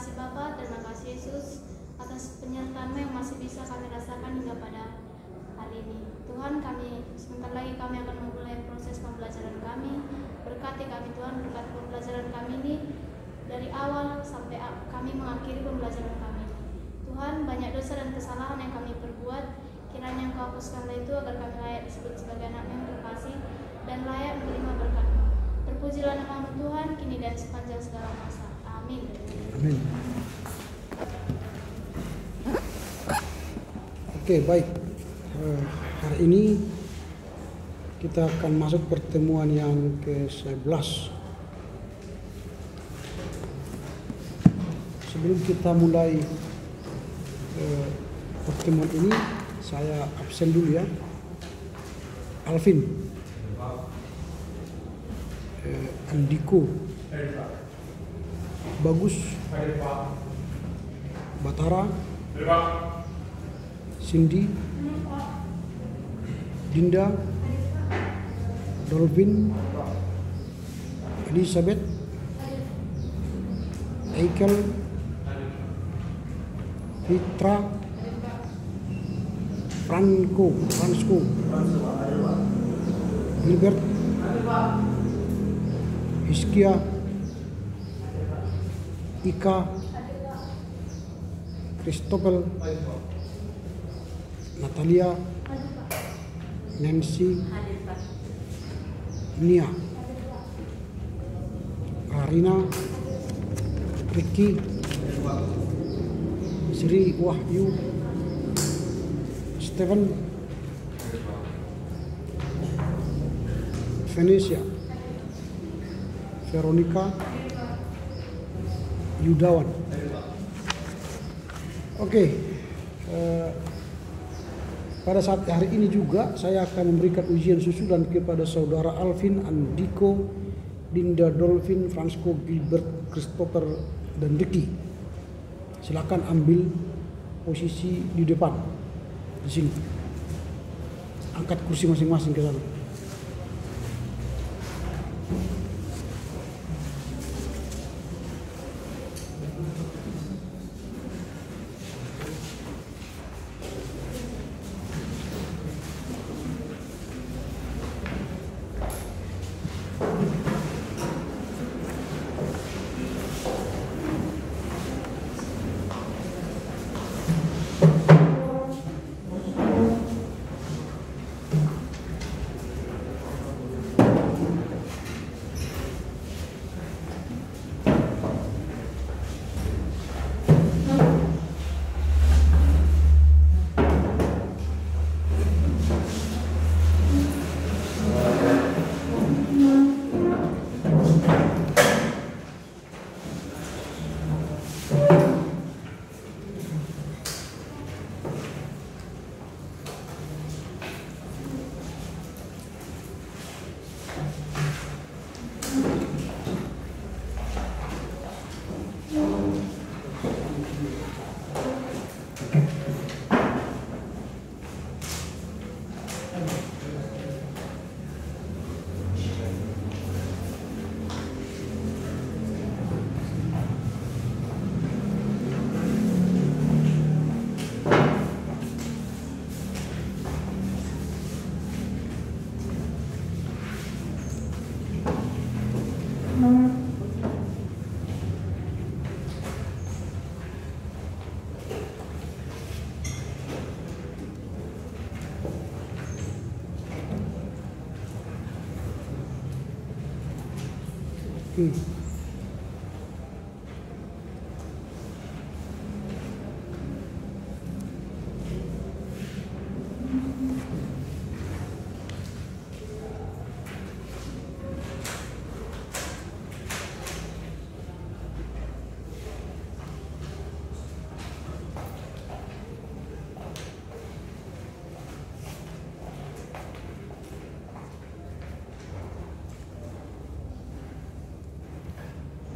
kasih Bapa, terima kasih Yesus atas penyertaan-Mu yang masih bisa kami rasakan hingga pada hari ini. Tuhan, kami sebentar lagi kami akan memulai proses pembelajaran kami. Berkati kami Tuhan, berkati pembelajaran kami ini dari awal sampai kami mengakhiri pembelajaran kami. Tuhan, banyak dosa dan kesalahan yang kami perbuat, kiranya Engkau hapuskanlah itu agar kami layak disebut sebagai anak-Mu yang terkasih dan layak menerima berkat-Mu. Terpujilah nama-Mu Tuhan, kini dan sepanjang segala masa. Amin. Amin. Oke, baik. Hari ini kita akan masuk pertemuan yang ke-11. Sebelum kita mulai pertemuan ini, saya absen dulu ya. Alvin, Andiko, Bagus, Batara, Cindy, Dinda, Dolvin, Elizabeth, Eikel, Fitra, Franco, Gilbert, Hiskia, Ika, Christopher, Natalia, Nancy, Nia, Arina, Ricky, Sri Wahyu, Stephen, Venesia, Veronica, Yudawan. Oke, pada saat hari ini juga saya akan memberikan ujian susulan kepada saudara Alvin, Andiko, Dinda, Dolvin, Franco, Gilbert, Christopher, dan Ricky. Silakan ambil posisi di depan, di sini. Angkat kursi masing-masing ke sana.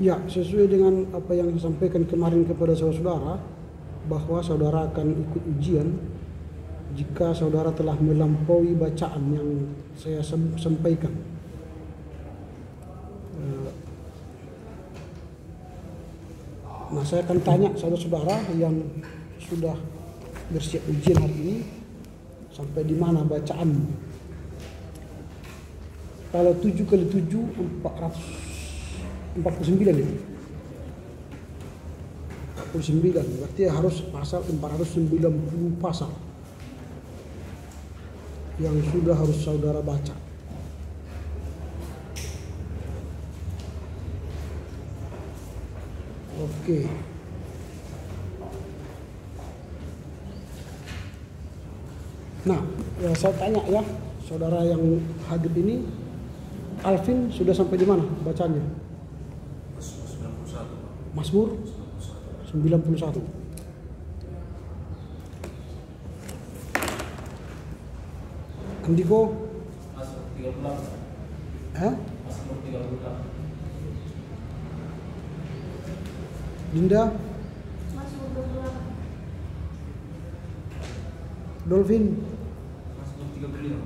Ya, sesuai dengan apa yang disampaikan kemarin kepada saudara, bahwa saudara akan ikut ujian jika saudara telah melampaui bacaan yang saya sampaikan. Nah, saya akan tanya saudara-saudara yang sudah bersiap ujian hari ini, sampai di mana bacaan? Kalau 7 kali 7, 449 ya? 49, berarti harus pasal 490 pasal yang sudah harus saudara baca. Oke. Nah, ya saya tanya ya, saudara yang hadir ini, Alvin sudah sampai di mana bacanya? Mazmur 91. Andiko? Mazmur 38. Mazmur 38. Dinda? Mazmur 28. Dolphin? Mazmur 35.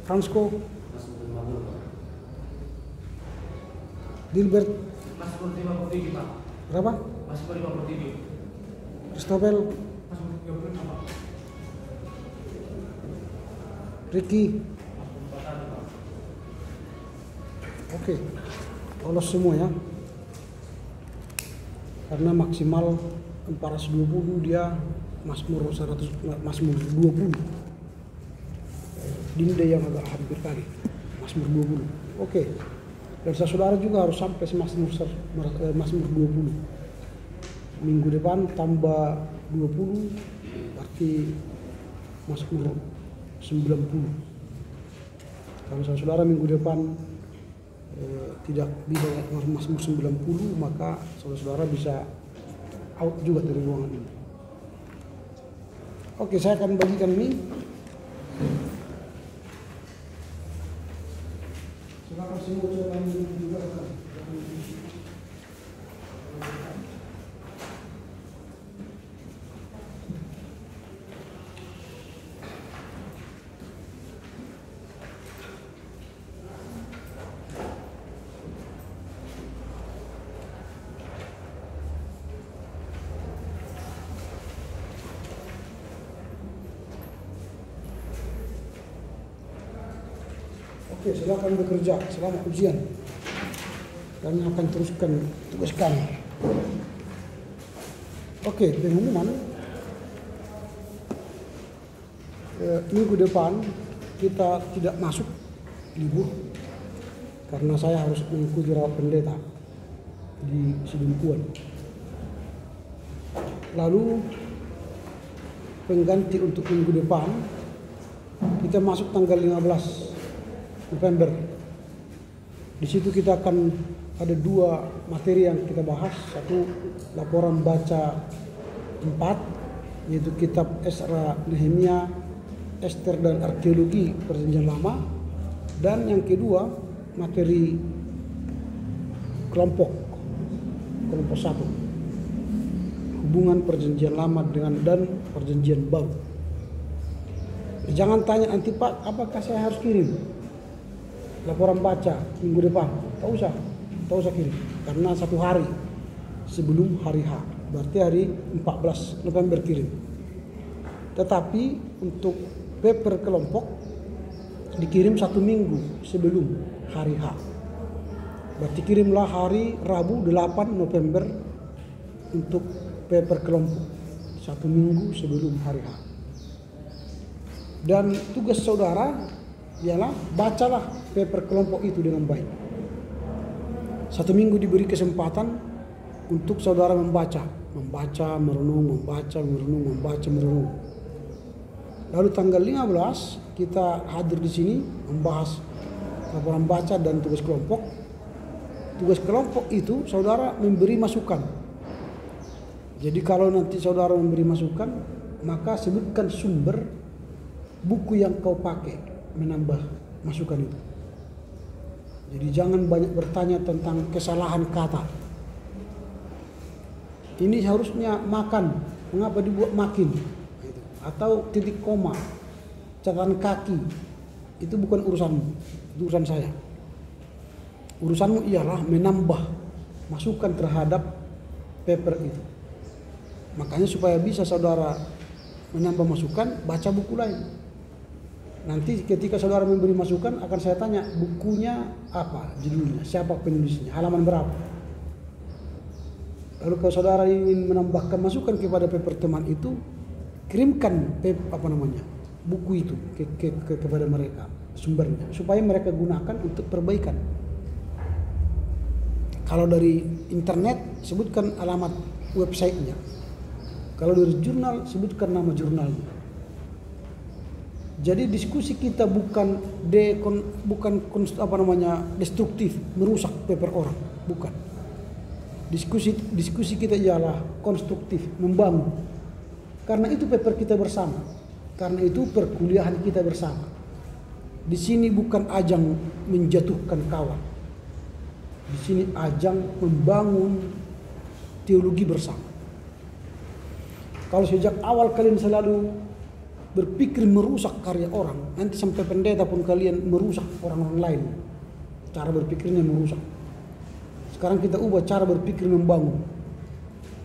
Fransko? Mazmur 50. Dilbert? Mazmur 57, Pak. Berapa? Mazmur 57. Christopel? Mazmur 35, Pak. Ricky? Oke, lolos semua ya. Karena maksimal 420, dia Mazmur 100, Mazmur 20. Dinda yang agak hampir kali Mazmur 20. Oke. Dan saudara juga harus sampai Mazmur 20. Minggu depan tambah 20, berarti Mazmur 90. Kalau saudara minggu depan tidak bisa Mazmur 90, maka saudara bisa out juga dari ruangan ini. Oke, saya akan bagikan ini. Silakan semua coba juga. Oke, silakan bekerja selama ujian. Kami akan teruskan tugas kami. Oke, pengumuman. Minggu depan kita tidak masuk libur karena saya harus mengikuti rawat pendeta di Sidimpuan. Lalu pengganti untuk minggu depan kita masuk tanggal 15 November. Di situ kita akan ada 2 materi yang kita bahas. Satu, laporan baca 4, yaitu kitab Esra, Nehemia, Ester dan arkeologi Perjanjian Lama. Dan yang kedua, materi kelompok 1, hubungan Perjanjian Lama dan Perjanjian Baru. Jangan tanya nanti, Pak, apakah saya harus kirim laporan baca minggu depan? Tak usah kirim, karena 1 hari sebelum hari H, berarti hari 14 November kirim. Tetapi untuk paper kelompok dikirim 1 minggu sebelum hari H, berarti kirimlah hari Rabu 8 November untuk paper kelompok 1 minggu sebelum hari H. Dan tugas saudara ialah bacalah paper kelompok itu dengan baik. 1 minggu diberi kesempatan untuk saudara membaca, merenung. Lalu tanggal 15 kita hadir di sini membahas laporan baca dan tugas kelompok. Tugas kelompok itu saudara memberi masukan. Jadi kalau nanti saudara memberi masukan, maka sebutkan sumber buku yang kau pakai menambah masukan itu. Jadi jangan banyak bertanya tentang kesalahan kata. Ini harusnya makan, mengapa dibuat makin? Atau titik koma, catatan kaki, itu bukan urusanmu, itu urusan saya. Urusanmu ialah menambah masukan terhadap paper itu. Makanya supaya bisa saudara menambah masukan, baca buku lain. Nanti ketika saudara memberi masukan akan saya tanya bukunya apa, judulnya, siapa penulisnya, halaman berapa. Lalu kalau saudara ingin menambahkan masukan kepada paper teman itu, kirimkan buku itu kepada mereka, sumbernya, supaya mereka gunakan untuk perbaikan. Kalau dari internet sebutkan alamat websitenya. Kalau dari jurnal sebutkan nama jurnalnya. Jadi diskusi kita bukan destruktif, merusak paper orang, bukan. Diskusi kita ialah konstruktif, membangun. Karena itu paper kita bersama. Karena itu perkuliahan kita bersama. Di sini bukan ajang menjatuhkan kawan. Di sini ajang membangun teologi bersama. Kalau sejak awal kalian selalu berpikir merusak karya orang, nanti sampai pendeta pun kalian merusak orang-orang lain. Cara berpikirnya merusak. Sekarang kita ubah cara berpikir membangun.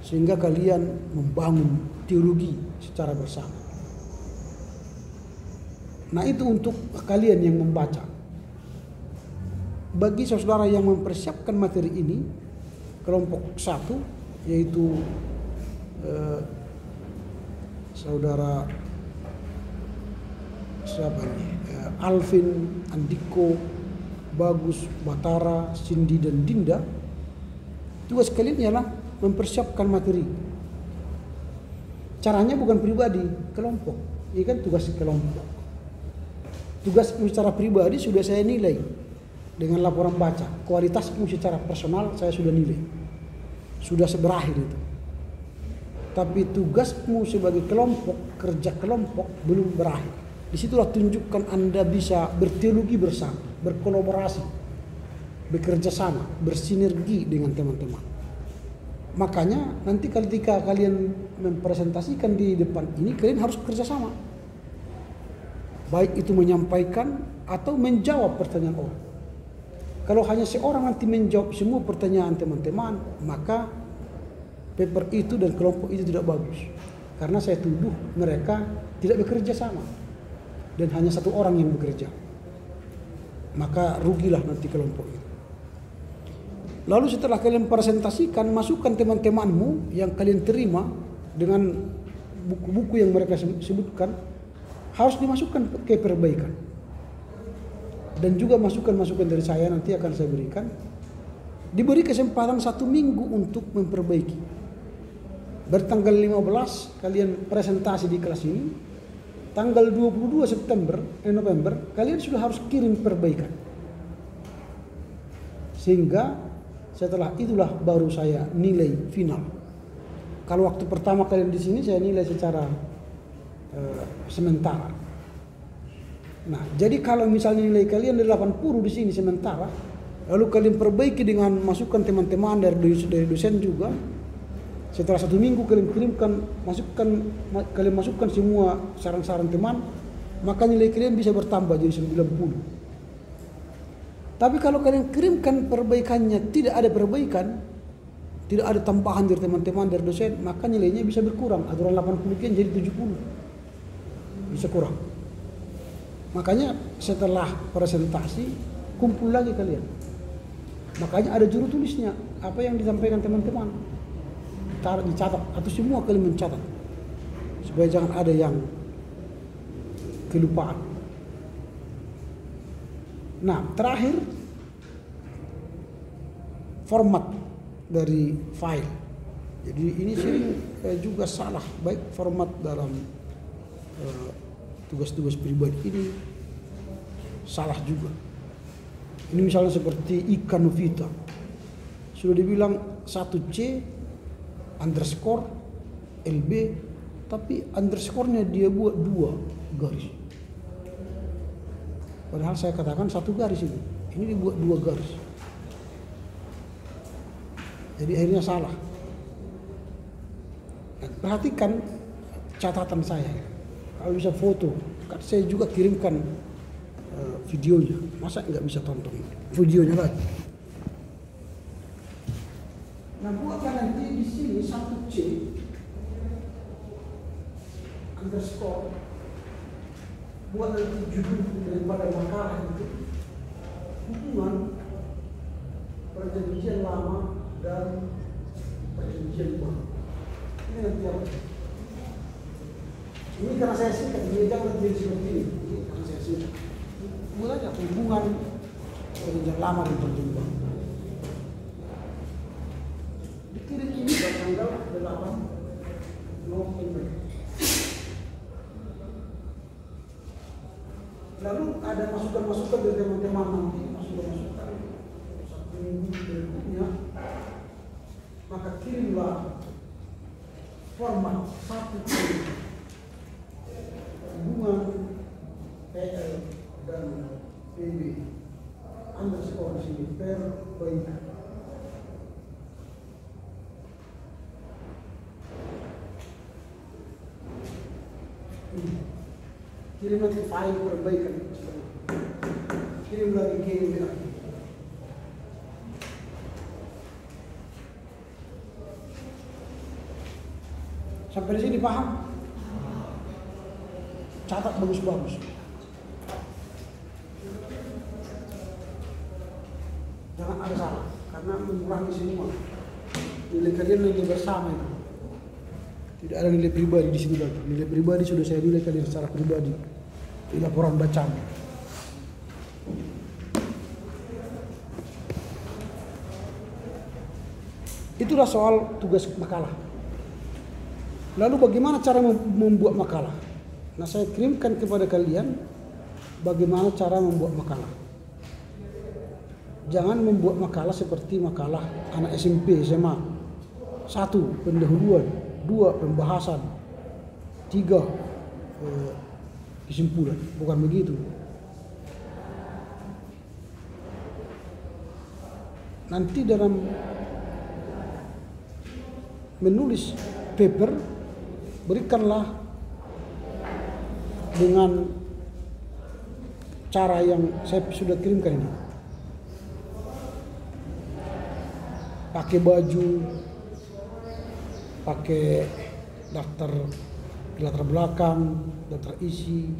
Sehingga kalian membangun teologi secara bersama. Nah itu untuk kalian yang membaca. Bagi saudara yang mempersiapkan materi ini, kelompok 1 yaitu saudara siapa ini? Alvin, Andiko, Bagus, Batara, Cindy dan Dinda. Tugas kalian ialah mempersiapkan materi. Caranya bukan pribadi, kelompok. Ini kan tugas kelompok. Tugas secara pribadi sudah saya nilai dengan laporan baca. Kualitasmu secara personal saya sudah nilai. Sudah berakhir itu. Tapi tugasmu sebagai kelompok, kerja kelompok belum berakhir. Disitulah tunjukkan Anda bisa berteologi bersama, berkolaborasi, bekerja sama, bersinergi dengan teman-teman. Makanya nanti ketika kalian mempresentasikan di depan ini, kalian harus kerja sama. Baik itu menyampaikan atau menjawab pertanyaan orang. Kalau hanya seorang nanti menjawab semua pertanyaan teman-teman, maka paper itu dan kelompok itu tidak bagus. Karena saya tuduh mereka tidak bekerja sama. Dan hanya satu orang yang bekerja. Maka rugilah nanti kelompok itu. Lalu setelah kalian presentasikan, masukkan teman-temanmu yang kalian terima dengan buku-buku yang mereka sebutkan, harus dimasukkan ke perbaikan. Dan juga masukan-masukan dari saya nanti akan saya berikan. Diberi kesempatan 1 minggu untuk memperbaiki. Bertanggal 15 kalian presentasi di kelas ini. Tanggal 22 November kalian sudah harus kirim perbaikan. Sehingga setelah itulah baru saya nilai final. Kalau waktu pertama kalian di sini saya nilai secara sementara. Nah, jadi kalau misalnya nilai kalian dari 80 di sini sementara, lalu kalian perbaiki dengan masukan teman-teman dari dosen juga. Setelah 1 minggu kalian kirimkan, kalian masukkan semua saran-saran teman, maka nilai kalian bisa bertambah jadi 90. Tapi kalau kalian kirimkan perbaikannya tidak ada perbaikan, tidak ada tambahan dari teman-teman dari dosen, maka nilainya bisa berkurang. Aturan 80 kian jadi 70. Bisa kurang. Makanya setelah presentasi kumpul lagi kalian. Makanya ada juru tulisnya, apa yang disampaikan teman-teman dicatat atau semua kalian mencatat supaya jangan ada yang kelupaan. Nah, terakhir format dari file. Jadi ini sering juga salah, baik format dalam tugas-tugas pribadi ini salah juga. Ini misalnya seperti Ika Novita, sudah dibilang 1C underscore LB, tapi underscore-nya dia buat 2 garis. Padahal saya katakan 1 garis ini dibuat 2 garis. Jadi akhirnya salah. Perhatikan catatan saya. Kalau bisa foto, kan saya juga kirimkan videonya. Masa nggak bisa tonton videonya lagi? Nah, buatlah nanti di sini 1C underscore, buat nanti judul daripada makalah itu hubungan perjanjian lama dan perjanjian baru. Ini nanti apa? Ini karena saya singkat, ini jangan lebih seperti ini. Ini karena saya singkat. Mulanya hubungan perjanjian lama dan perjanjian baru. Dikirim ini pada tanggal 8 November. Lalu ada masukan-masukan dari teman-teman nanti, masukan-masukan satu minggu berikutnya, maka kirimlah format 1C hubungan PL dan PB underscore di sini perbaikan. Kirim nanti file perbaikan, kirim lagi kirim lagi. Sampai di sini paham? Catat bagus-bagus. Jangan ada salah, karena mengurangi semua. Nilai kalian nilai bersama itu. Tidak ada nilai pribadi di situ lagi. Nilai pribadi sudah saya nilai kalian secara pribadi di laporan bacaan. Itulah soal tugas makalah. Lalu bagaimana cara membuat makalah? Nah, saya kirimkan kepada kalian bagaimana cara membuat makalah. Jangan membuat makalah seperti makalah anak SMP, SMA. 1. Pendahuluan, 2. Pembahasan, 3. Kesimpulan. Bukan begitu. Nanti dalam menulis paper, berikanlah dengan cara yang saya sudah kirimkan ini. Pakai baju, pakai daftar latar belakang, daftar isi.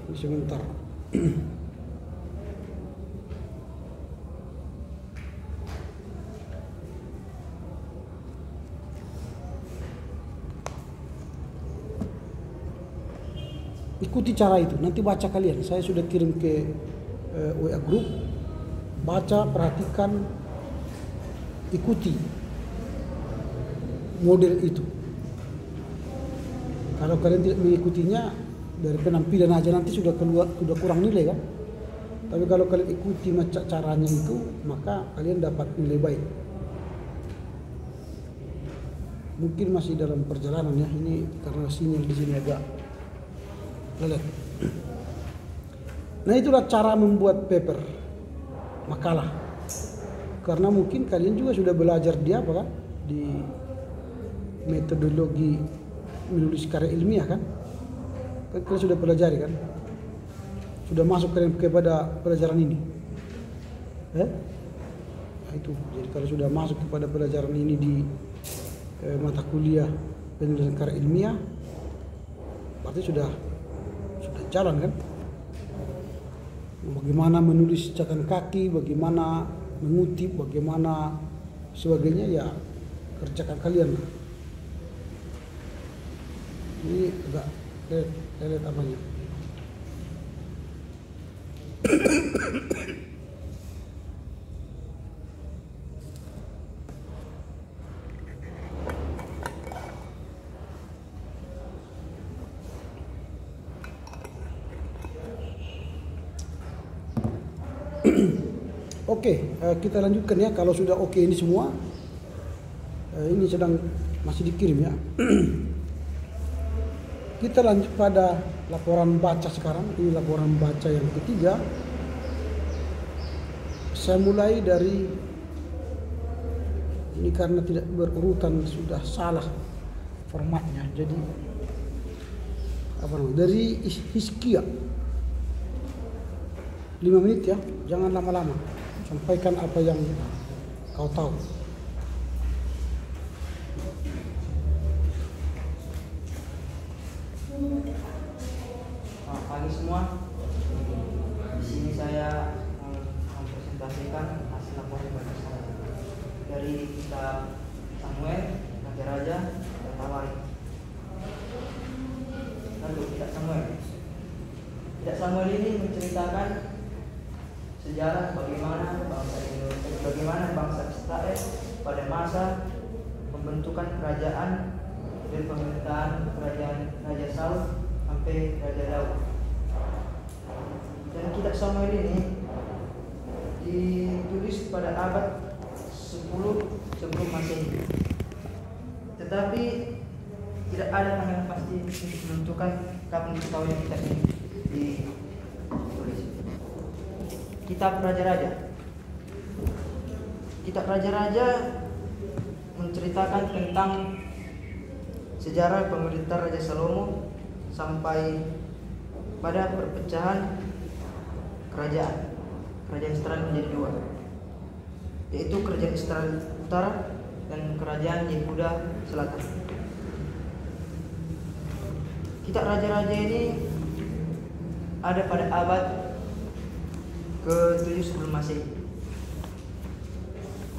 Ini sebentar. Ikuti cara itu, nanti baca kalian. Saya sudah kirim ke WA group. Baca, perhatikan, ikuti model itu. Kalau kalian tidak mengikutinya, dari penampilan aja nanti sudah kurang nilai kan. Tapi kalau kalian ikuti caranya itu, maka kalian dapat nilai baik. Mungkin masih dalam perjalanan ya, ini karena sinyal di sini agak lelet. Nah, itulah cara membuat paper, makalah. Karena mungkin kalian juga sudah belajar di apa kan? Di metodologi menulis karya ilmiah kan? Kalian sudah pelajari kan? Sudah masuk kalian kepada pelajaran ini. Nah, itu. Jadi kalau sudah masuk kepada pelajaran ini di mata kuliah penulisan karya ilmiah, berarti sudah jalan kan? Bagaimana menulis catatan kaki, bagaimana mengutip, bagaimana sebagainya, ya kerjakan kalian. Ini agak lelet apanya. Oke, kita lanjutkan ya. Kalau sudah oke ini semua, ini sedang masih dikirim ya. Kita lanjut pada laporan baca sekarang. Ini laporan baca yang ketiga. Saya mulai dari ini karena tidak berurutan, sudah salah formatnya. Jadi apa namanya? Dari Hizkia. 5 menit ya, jangan lama-lama. Sampaikan apa yang kau tahu. semua. Di sini saya mempresentasikan hasil laporan bagi saya dari kitab Samuel, Raja-Raja, dan Tawarik. Lalu kitab Samuel. Kitab Samuel ini menceritakan sejarah bagaimana bangsa Israel pada masa pembentukan kerajaan dari pemerintahan kerajaan Raja Saul sampai Raja Daud. Dan kitab Samuel ini ditulis pada abad 10 sebelum Masehi. Tetapi tidak ada tanggal pasti untuk menentukan kapan diketahui kitab ini ditulis. Kitab Raja-Raja. Kitab Raja-Raja menceritakan tentang sejarah pemerintahan Raja Salomo sampai pada perpecahan kerajaan Israel menjadi dua, yaitu kerajaan Israel Utara dan kerajaan Yehuda Selatan. Kitab Raja-Raja ini ada pada abad ke-7 sebelum Masehi.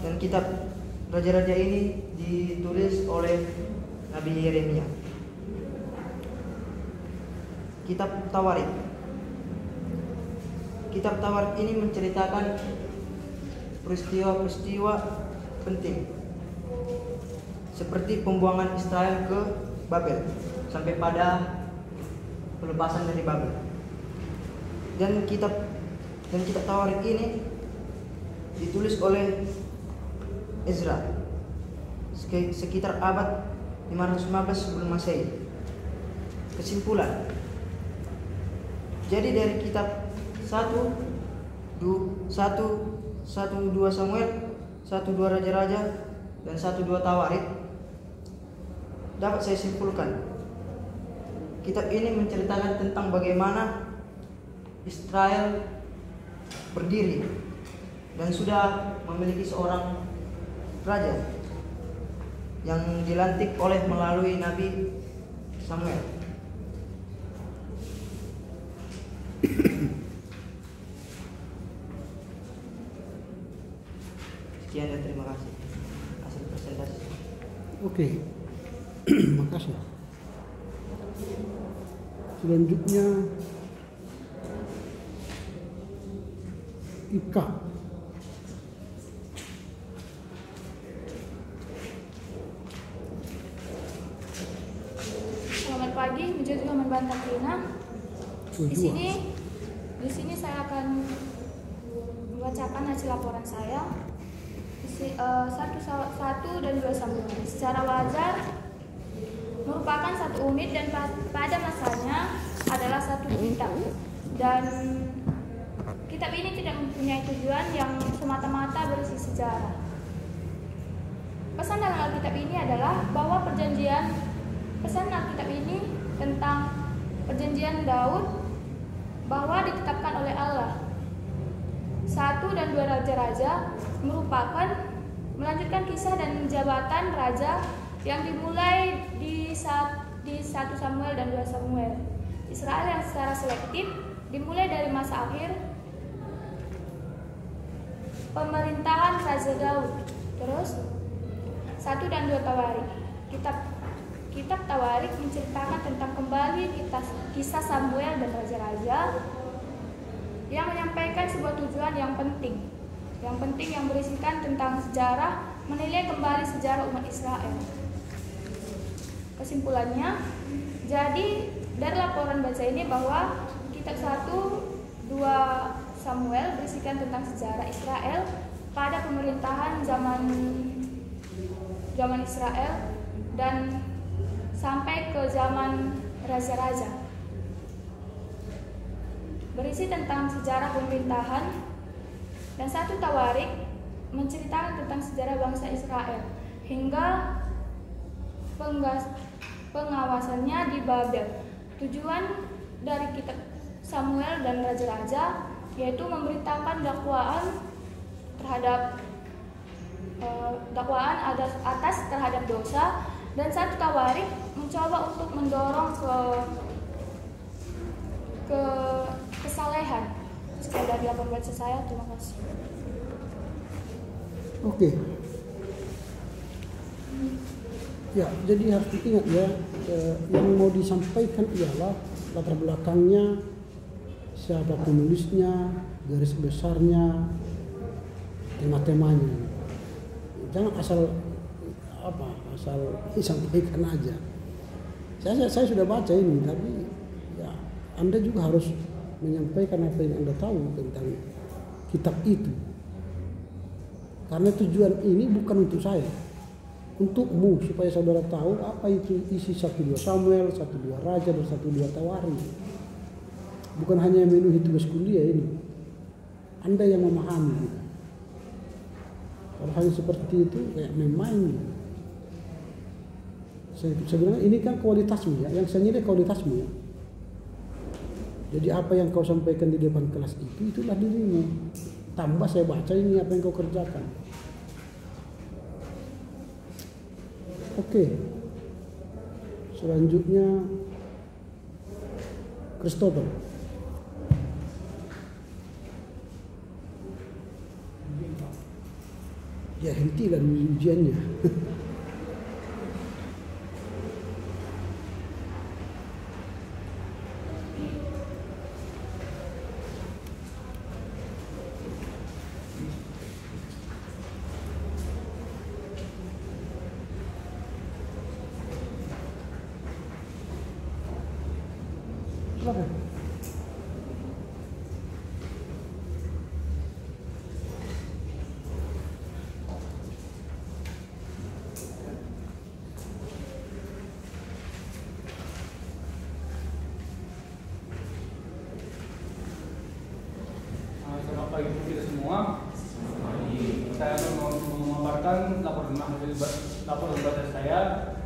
Dan kitab Raja-Raja ini ditulis oleh Nabi Yeremia. Kitab Tawarik. Kitab Tawarik ini menceritakan peristiwa-peristiwa penting seperti pembuangan Israel ke Babel sampai pada pelepasan dari Babel. Dan kitab Tawarik ini ditulis oleh Ezra sekitar abad 515 sebelum Masehi. Kesimpulan. Jadi dari kitab 1, 2 Samuel, 1-2 Raja-Raja, dan 1-2 Tawarik dapat saya simpulkan. Kitab ini menceritakan tentang bagaimana Israel berdiri dan sudah memiliki seorang raja yang dilantik melalui Nabi Samuel. Sekian dan terima kasih hasil presentasi. Oke. Makasih. Selanjutnya Ika. Selamat pagi, Mijo juga membantah Rina. Di sini saya akan membacakan hasil laporan saya. 1 dan 2 Samuel. Secara wajar merupakan satu unit dan pada masanya adalah satu kitab. Dan kitab ini tidak mempunyai tujuan yang semata-mata berisi sejarah. Pesan dalam Alkitab ini adalah bahwa pesan Alkitab ini tentang perjanjian Daud bahwa ditetapkan oleh Allah. 1 dan 2 Raja-Raja merupakan melanjutkan kisah dan jabatan raja yang dimulai di 1 Samuel dan 2 Samuel. Israel yang secara selektif dimulai dari masa akhir pemerintahan Raja Daud. Terus 1 dan 2 Tawarik. Kitab Tawarik menceritakan tentang kembali kisah Samuel dan Raja-Raja yang menyampaikan sebuah tujuan yang penting yang berisikan tentang sejarah, menilai kembali sejarah umat Israel. Kesimpulannya, jadi dari laporan baca ini bahwa kitab 1-2 Samuel berisikan tentang sejarah Israel pada pemerintahan zaman Israel dan sampai ke zaman raja-raja. Berisi tentang sejarah pemerintahan. Dan 1 Tawarik menceritakan tentang sejarah bangsa Israel hingga pengawasannya di Babel. Tujuan dari kitab Samuel dan Raja-Raja yaitu memberitakan dakwaan atas terhadap dosa, dan 1 Tawarik mencoba untuk mendorong kesalehan. Sekian dari laporan baca saya, terima kasih. Oke. Ya, jadi harus diingat ya, yang mau disampaikan ialah latar belakangnya, siapa penulisnya, garis besarnya, tema-temanya. Jangan asal disampaikan aja. Saya sudah baca ini, tapi ya Anda juga harus menyampaikan apa yang Anda tahu tentang kitab itu. Karena tujuan ini bukan untuk saya, untukmu, supaya saudara tahu apa itu isi 1-2 Samuel, 1-2 Raja, dan 1-2 Tawari. Bukan hanya memenuhi tugas kuliah ini. Anda yang memahami. Kalau hanya seperti itu kayak main-main. Sebenarnya ini kan kualitasmu ya, yang saya nilai kualitasmu ya. Jadi apa yang kau sampaikan di depan kelas itu, itulah dirimu. Tambah saya baca ini apa yang kau kerjakan. Oke. Selanjutnya Christopher. Ya hentilah ujiannya. Selamat pagi kita semua. Saya akan memaparkan laporan baca saya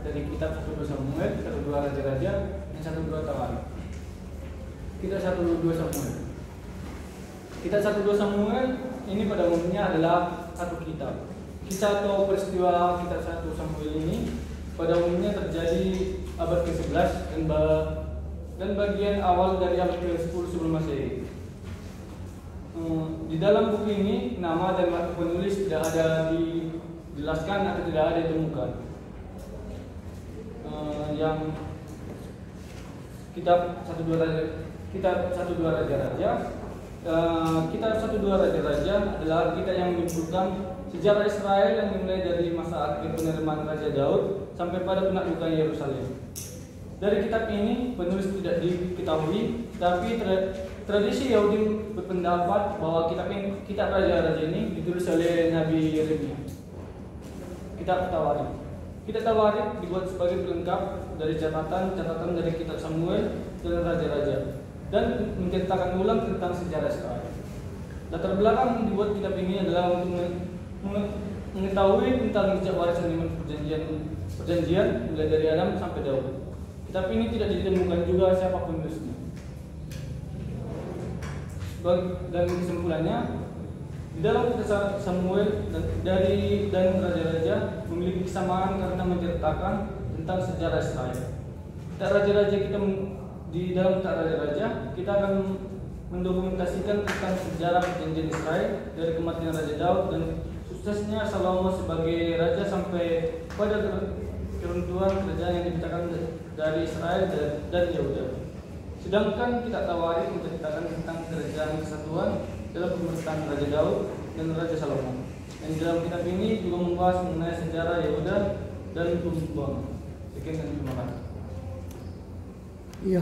dari kitab 1-2 Samuel, 1-2 Raja-Raja, dan 1-2 Tawari. Kitab 1-2 Samuel. Kitab 1-2 Samuel ini pada umumnya adalah satu kitab. Kisah atau peristiwa kitab 1 Samuel ini pada umumnya terjadi abad ke-11 dan bagian awal dari abad ke-10 sebelum Masehi. Di dalam buku ini nama dan penulis tidak ada dijelaskan atau tidak ada ditemukan. Yang kitab 1-2 Raja-Raja, kitab 1-2 Raja-Raja adalah kitab yang menyebutkan sejarah Israel yang dimulai dari masa akhir penerimaan Raja Daud sampai pada penaklukan Yerusalem. Dari kitab ini penulis tidak diketahui, tapi tradisi Yahudi berpendapat bahwa kitab Raja-Raja ini ditulis oleh Nabi Yeremia. Kitab Tawari. Kitab Tawari dibuat sebagai pelengkap dari catatan dari kitab Samuel dan Raja-Raja dan menceritakan ulang tentang sejarah Israel. Latar belakang dibuat kitab ini adalah untuk mengetahui tentang jejak warisan iman perjanjian mulai dari Adam sampai Daud. Kitab ini tidak ditemukan juga siapa penulisnya. Dan kesimpulannya, di dalam kitab Samuel dan Raja-Raja memiliki kesamaan karena menceritakan tentang sejarah Israel. Kitab Raja-Raja di dalam kitab Raja-Raja kita akan mendokumentasikan tentang sejarah perjanjian Israel dari kematian Raja Daud dan suksesnya Salomo sebagai raja sampai pada keruntuhan kerajaan yang dibicarakan dari Israel dan Yehuda. Sedangkan kitab Tawari menceritakan tentang kerajaan kesatuan dalam pemerintahan Raja Daud dan Raja Salomo. Dan dalam kitab ini juga membahas mengenai sejarah Yehuda dan pembuangan. Sekian dan terima kasih. Ya,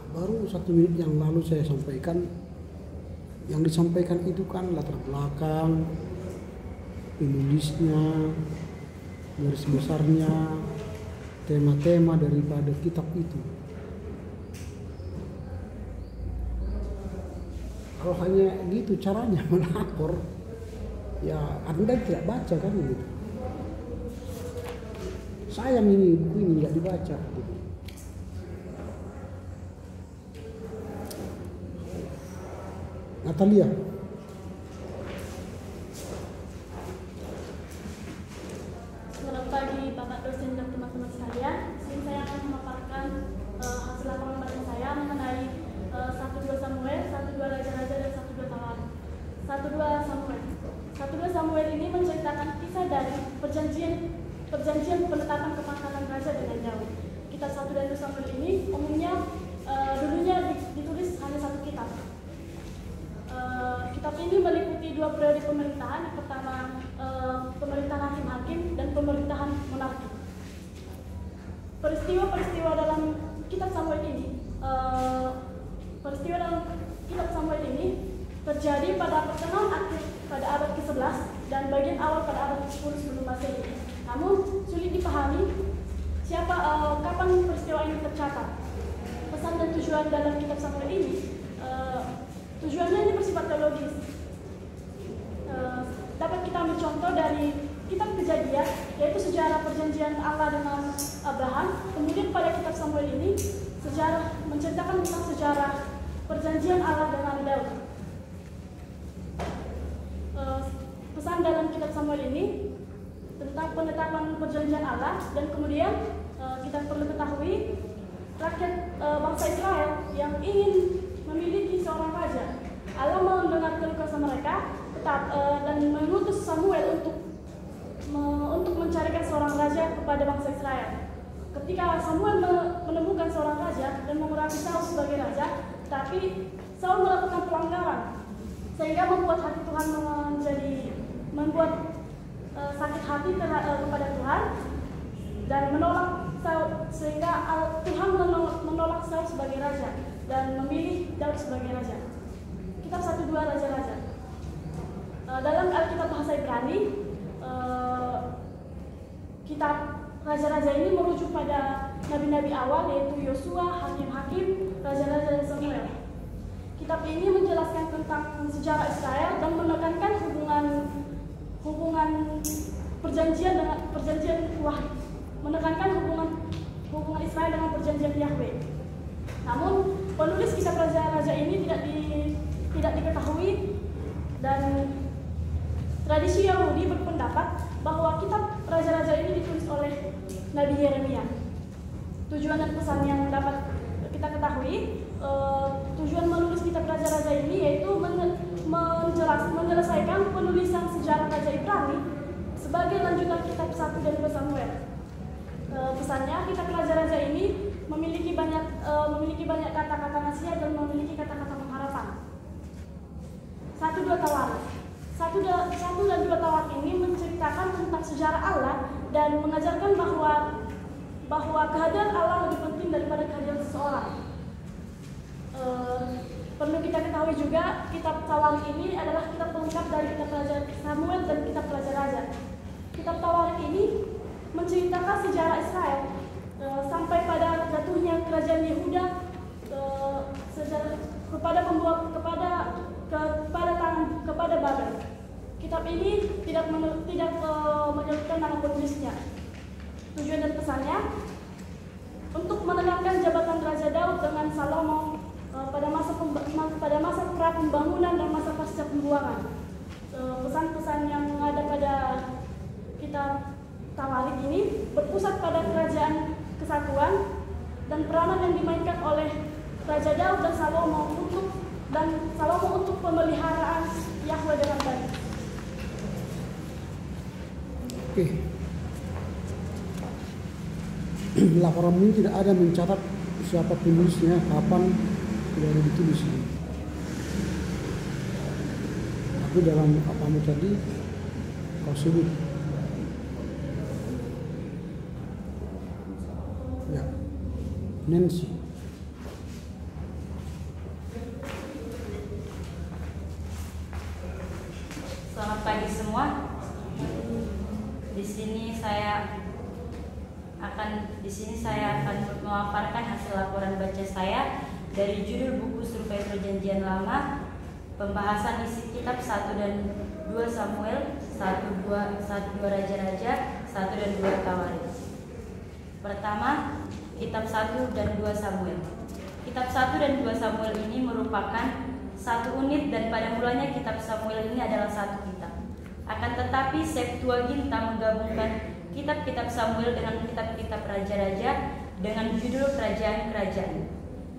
baru 1 menit yang lalu saya sampaikan. Yang disampaikan itu kan latar belakang, penulisnya, garis besarnya, tema-tema daripada kitab itu. Kalau hanya gitu caranya melapor, ya Anda tidak baca kan gitu. Sayang ini buku ini nggak dibaca. Gitu. Natalia. Selamat pagi Bapak dosen dan teman-teman sekalian. Di sini saya akan memaparkan hasil laporan baca saya mengenai 1 1-2 Samuel ini menceritakan kisah dari perjanjian penetapan kepangkatan raja dengan Daud. Kitab 1 dan 2 Samuel ini umumnya dulunya ditulis hanya satu kitab. Kitab ini meliputi 2 periode pemerintahan. Yang pertama pemerintahan hakim-hakim dan pemerintahan monarki. Peristiwa dalam kitab Samuel ini terjadi pada pertengahan akhir pada abad ke-11 dan bagian awal pada abad ke-10 sebelum Masehi. Namun sulit dipahami kapan peristiwa ini tercatat. Pesan dan tujuan dalam kitab Samuel ini tujuannya ini bersifat teologis. Dapat kita ambil contoh dari kitab Kejadian, yaitu sejarah perjanjian Allah dengan Abraham. Kemudian pada kitab Samuel ini menceritakan tentang sejarah perjanjian Allah dengan Daud. Pesan dalam kitab Samuel ini tentang penetapan perjanjian Allah, dan kemudian kita perlu ketahui rakyat bangsa Israel yang ingin memiliki seorang raja. Allah mendengar keluh kesah mereka dan mengutus Samuel untuk mencarikan seorang raja kepada bangsa Israel. Ketika Samuel menemukan seorang raja dan mengurapi Saul sebagai raja, tapi Saul melakukan pelanggaran sehingga membuat hati Tuhan membuat sakit hati kepada Tuhan dan menolak Saul, sehingga Tuhan menolak Saul sebagai raja dan memilih Daud sebagai raja. Kitab 1-2 Raja-Raja. Dalam Alkitab bahasa Ibrani, kitab Raja-Raja ini merujuk pada nabi-nabi awal, yaitu Yosua, Hakim-Hakim, Raja-Raja, dan Samuel. Kitab ini menjelaskan tentang sejarah Israel dan menekankan hubungan perjanjian Wahid, menekankan hubungan Israel dengan perjanjian Yahweh. Namun penulis kitab Raja-Raja ini tidak diketahui, dan tradisi Yahudi berpendapat bahwa kitab Raja-Raja ini ditulis oleh Nabi Yeremia. Tujuan dan pesan yang dapat kita ketahui, tujuan menulis kitab Raja-Raja ini yaitu menyelesaikan penulisan sejarah Raja Ibrani sebagai lanjutan kitab 1 dan 2 Samuel. Pesannya, kitab Raja-Raja ini memiliki banyak kata-kata nasihat dan memiliki kata-kata pengharapan. 1-2 Tawarik. 1 dan 2 Tawarik ini menceritakan tentang sejarah Allah dan mengajarkan bahwa kehadiran Allah lebih penting daripada kehadiran seseorang. Perlu kita ketahui juga, kitab Tawarik ini adalah kitab pelengkap dari kitab Raja Samuel dan kitab Raja-Raja. Kitab Tawarik ini menceritakan sejarah Israel sampai pada jatuhnya kerajaan Yehuda kepada Babel. Kitab ini tidak menyebutkan nama penulisnya. Tujuan dan pesannya untuk menekankan jabatan Raja Daud dengan Salomo pada masa pra pembangunan dan masa pasca pembuangan. Pesan-pesan yang ada pada kitab Tawarik ini berpusat pada kerajaan kesatuan dan peranan yang dimainkan oleh Raja Daud dan Salomo untuk pemeliharaan Yahweh dengan baik. Oke. Laporan ini tidak ada mencatat siapa penulisnya, kapan, tidak ada ditulis ini. Tapi dalam apamu tadi kau sebut. Ya, Nancy. Selamat pagi semua. Di sini saya akan memaparkan hasil laporan baca saya dari judul buku Survei Perjanjian Lama, pembahasan isi kitab 1 dan 2 Samuel, 1-2 Raja-Raja, 1 dan 2 Tawarik. Pertama, kitab 1 dan 2 Samuel. Kitab 1 dan 2 Samuel ini merupakan satu unit, dan pada mulanya kitab Samuel ini adalah satu kitab. Akan tetapi Septuaginta menggabungkan kitab-kitab Samuel dengan kitab-kitab Raja-Raja dengan judul Kerajaan-Kerajaan.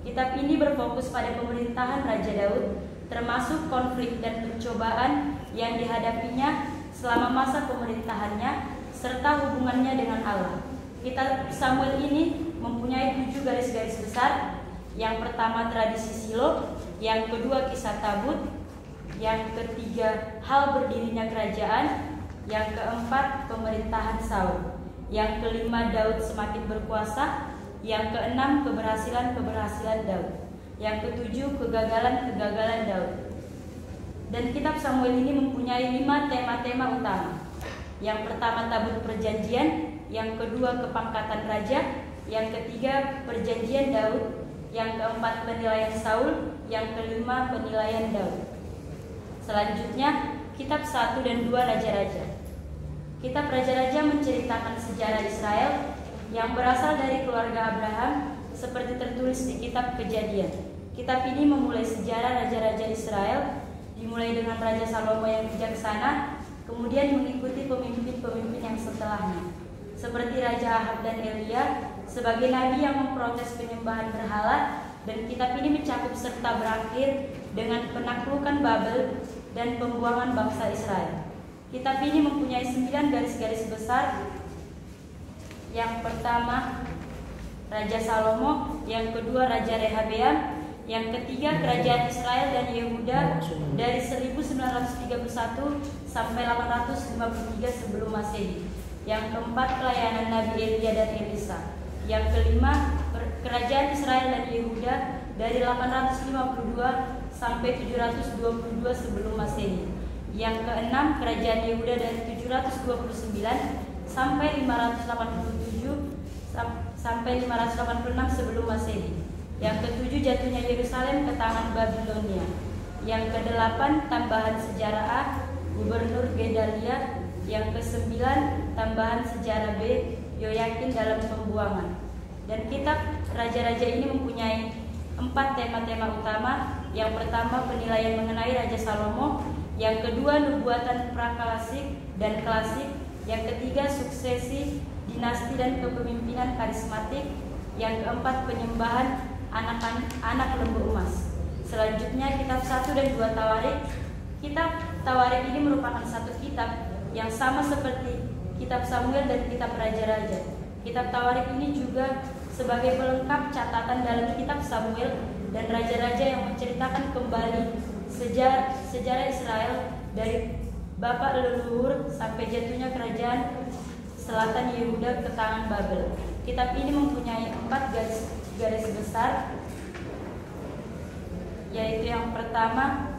Kitab ini berfokus pada pemerintahan Raja Daud termasuk konflik dan pencobaan yang dihadapinya selama masa pemerintahannya, serta hubungannya dengan Allah. Kitab Samuel ini mempunyai 7 garis-garis besar. Yang pertama tradisi Silo, yang kedua kisah Tabut, yang ketiga hal berdirinya kerajaan, yang keempat pemerintahan Saul, yang kelima Daud semakin berkuasa, yang keenam keberhasilan Daud, yang ketujuh kegagalan Daud. Dan kitab Samuel ini mempunyai 5 tema-tema utama. Yang pertama tabut perjanjian, yang kedua kepangkatan raja, yang ketiga perjanjian Daud, yang keempat penilaian Saul, yang kelima penilaian Daud. Selanjutnya kitab 1 dan 2 Raja-Raja. Kitab Raja-Raja menceritakan sejarah Israel yang berasal dari keluarga Abraham seperti tertulis di kitab Kejadian. Kitab ini memulai sejarah raja-raja Israel, dimulai dengan Raja Salomo yang bijaksana, kemudian mengikuti pemimpin-pemimpin yang setelahnya, seperti Raja Ahab dan Elia sebagai nabi yang memprotes penyembahan berhala, dan kitab ini mencakup serta berakhir dengan penaklukan Babel dan pembuangan bangsa Israel. Kitab ini mempunyai 9 garis-garis besar. Yang pertama Raja Salomo, yang kedua Raja Rehabeam, yang ketiga kerajaan Israel dan Yehuda dari 1931 sampai 853 sebelum Masehi. Yang keempat pelayanan Nabi Elia dan Elisa. Yang kelima kerajaan Israel dan Yehuda dari 852 sampai 722 sebelum Masehi. Yang keenam kerajaan Yehuda dari 729 sampai 587 sampai 586 sebelum Masehi. Yang ketujuh jatuhnya Yerusalem ke tangan Babilonia. Yang kedelapan tambahan sejarah A, Gubernur Gedalia. Yang kesembilan tambahan sejarah B, Yoyakin dalam pembuangan. Dan kitab Raja-Raja ini mempunyai 4 tema-tema utama. Yang pertama penilaian mengenai Raja Salomo, yang kedua nubuatan praklasik dan klasik, yang ketiga suksesi dinasti dan kepemimpinan karismatik, yang keempat penyembahan anak lembu emas. Selanjutnya kitab 1 dan 2 Tawarik. Kitab Tawarik ini merupakan satu kitab yang sama seperti kitab Samuel dan kitab Raja-Raja. Kitab Tawarik ini juga sebagai pelengkap catatan dalam kitab Samuel dan Raja-Raja yang menceritakan kembali sejarah Israel dari bapak leluhur sampai jatuhnya kerajaan selatan Yehuda ke tangan Babel. Kitab ini mempunyai 4 garis besar, yaitu yang pertama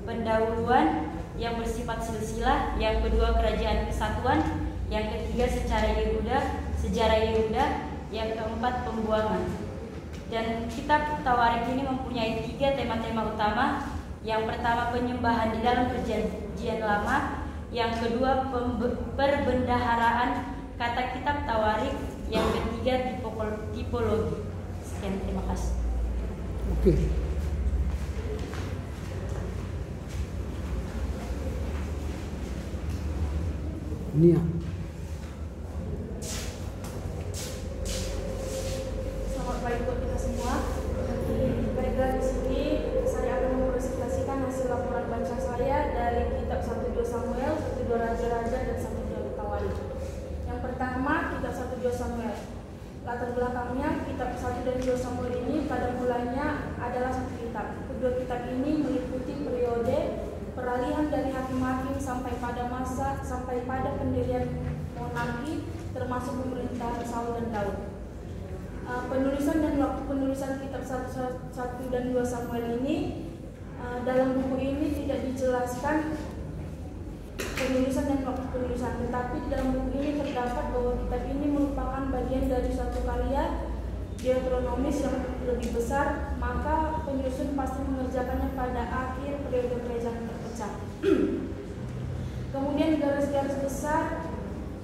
pendahuluan yang bersifat silsilah, yang kedua kerajaan kesatuan, yang ketiga sejarah Yehuda, yang keempat pembuangan. Dan kitab Tawarik ini mempunyai 3 tema-tema utama. Yang pertama penyembahan di dalam perjanjian lama, yang kedua perbendaharaan kata kitab Tawarik, yang ketiga tipologi. Sekian, terima kasih. Oke. Nia. Selamat pagi buat kita semua. Baiklah, di sini saya akan mempresentasikan hasil laporan baca saya dari kitab 1-2 Samuel, 1-2 Raja-Raja, dan 1-2 Tawarik. Yang pertama, kitab 1-2 Samuel. Latar belakangnya, kitab 1 dan 2 Samuel ini pada mulanya adalah satu kitab. Kedua kitab ini meliputi periode peralihan dari hakim-hakim sampai pada pendirian monarki, termasuk pemerintahan Saul dan Daud. Penulisan dan waktu penulisan kitab 1 dan 2 Samuel ini dalam buku ini tidak dijelaskan penulisan dan waktu penulisan, tetapi dalam buku ini terdapat bahwa kitab ini merupakan bagian dari suatu karya Deuteronomis yang lebih besar, maka penyusun pasti mengerjakannya pada akhir periode kerajaan terpecah. Kemudian garis-garis besar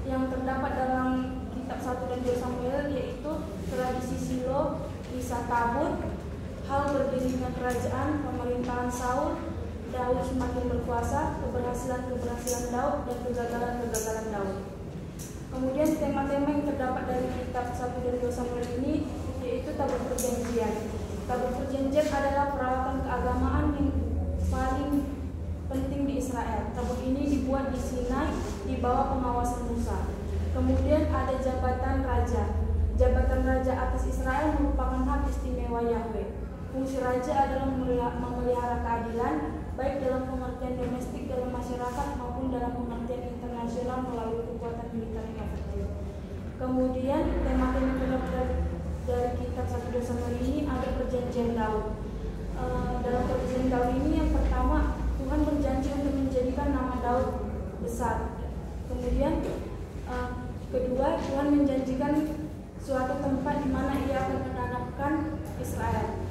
yang terdapat dalam kitab 1 dan 2 Samuel yaitu tradisi Silo, kisah Tabut, hal berdirinya kerajaan, pemerintahan Saul, Daud semakin berkuasa, keberhasilan Daud, dan kegagalan Daud. Kemudian tema-tema yang terdapat dari kitab 1 dan 2 Samuel ini yaitu tabut perjanjian. Tabut perjanjian adalah peralatan keagamaan yang paling penting di Israel. Tabut ini dibuat di Sinai di bawah pengawasan Musa. Kemudian ada jabatan raja. Jabatan raja atas Israel merupakan hak istimewa Yahweh. Fungsi raja adalah memelihara keadilan, baik dalam pengertian domestik dalam masyarakat maupun dalam pengertian internasional melalui kekuatan militer yang efektif. Kemudian tema-tema dari kitab 1 Samuel ini ada perjanjian Daud. Dalam perjanjian Daud ini yang pertama, Tuhan berjanji untuk menjadikan nama Daud besar. Kemudian kedua, Tuhan menjanjikan suatu tempat di mana Ia akan menanamkan Israel.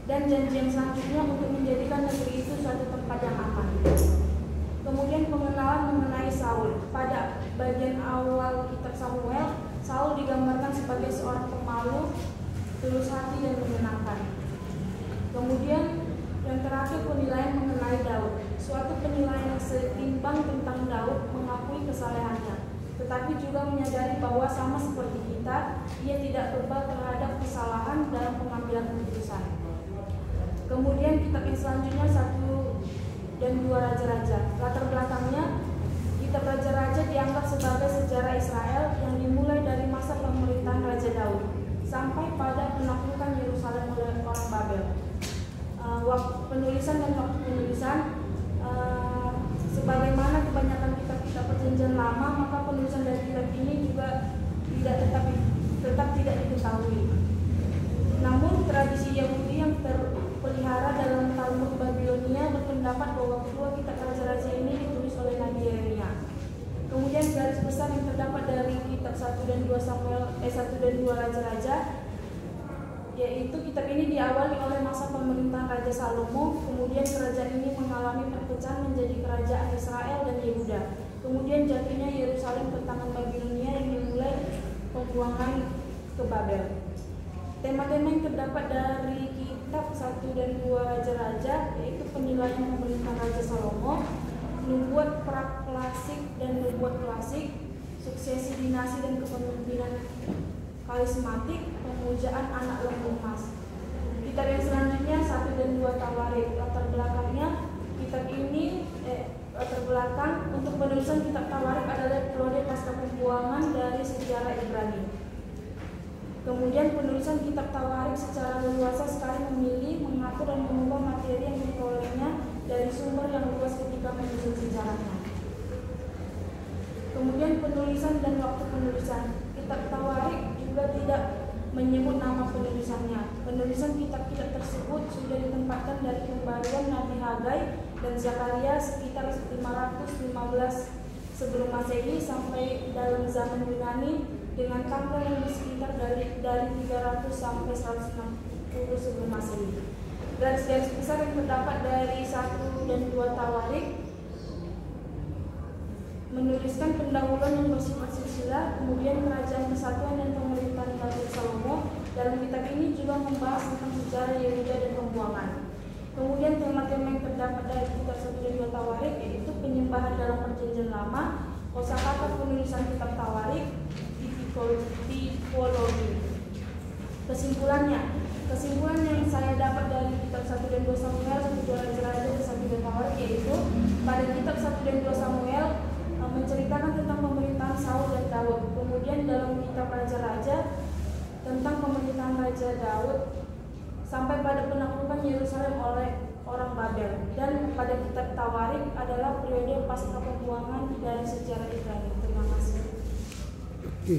Dan janji yang selanjutnya untuk menjadikan negeri itu suatu tempat yang aman. Kemudian pengenalan mengenai Saul. Pada bagian awal kitab Samuel, Saul digambarkan sebagai seorang pemalu, tulus hati dan menyenangkan. Kemudian yang terakhir penilaian mengenai Daud. Suatu penilaian yang seimbang tentang Daud mengakui kesalehannya, tetapi juga menyadari bahwa sama seperti kita, ia tidak kebal terhadap kesalahan dalam pengambilan keputusan. Kemudian kitab yang selanjutnya 1 dan 2 Raja-Raja. Latar belakangnya, kitab Raja-Raja dianggap sebagai sejarah Israel yang dimulai dari masa pemerintahan Raja Daud sampai pada penaklukan Yerusalem oleh orang Babel. Waktu penulisan dan waktu penulisan, sebagaimana kebanyakan kitab-kitab perjanjian lama, maka penulisan dari kitab ini juga tetap tidak diketahui. Namun tradisi Yahudi yang terpelihara dalam Talmud Babilonia berpendapat bahwa kedua kitab Raja-Raja ini ditulis oleh Nabi Yeremia. Kemudian garis besar yang terdapat dari kitab 1 dan 2 Raja-Raja, yaitu kitab ini diawali oleh masa pemerintahan Raja Salomo. Kemudian kerajaan ini mengalami perpecahan menjadi kerajaan Israel dan Yehuda. Kemudian jatuhnya Yerusalem ke tangan Babilonia yang dimulai pembuangan ke Babel. Tema-tema yang terdapat dari kitab 1 dan 2 Raja-Raja yaitu penilaian pemerintahan Raja Salomo, nubuat praklasik dan nubuat klasik, suksesi dinasti dan kepemimpinan karismatik, pemujaan anak lembu emas. Kitab yang selanjutnya 1 dan 2 Tawarik. Latar belakangnya kitab ini latar belakang untuk penulisan kitab Tawarik adalah periode pasca pembuangan dari sejarah Ibrani. Kemudian penulisan kitab Tawarik secara leluasa sekali memilih, mengatur dan mengubah materi yang diperolehnya dari sumber yang luas ketika menyusun sejarahnya. Kemudian penulisan dan waktu penulisan. Kitab Tawarik juga tidak menyebut nama penulisannya. Penulisan kitab-kitab tersebut sudah ditempatkan dari pembaruan Nabi Hagai dan Zakaria sekitar 515 sebelum Masehi sampai dalam zaman Yunani dengan tanggal yang di sekitar dari 300 sampai 160 sebelum Masehi. Garis-garis besar yang terdapat dari 1 dan 2 Tawarik menuliskan pendahuluan yang bersifat silsilah, kemudian kerajaan kesatuan dan pemerintahan Raja Salomo. Dalam kitab ini juga membahas tentang sejarah Yehuda dan pembuangan. Kemudian tema-tema yang terdapat dari kitab 1 dan 2 Tawarik yaitu penyembahan dalam perjanjian lama, kosakata penulisan kitab Tawarik, tipologi. Kesimpulan yang saya dapat dari kitab 1 dan 2 Samuel, 1 dan 2 Raja-Raja dan 1 dan Tawarik yaitu pada kitab 1 dan 2 Samuel menceritakan tentang pemerintahan Saul dan Daud. Kemudian dalam kitab Raja-Raja tentang pemerintahan Raja Daud sampai pada penaklukan Yerusalem oleh orang Babel. Dan pada kitab Tawarik adalah periode pasca pembuangan dari sejarah Ibrani. Terima kasih. Oke.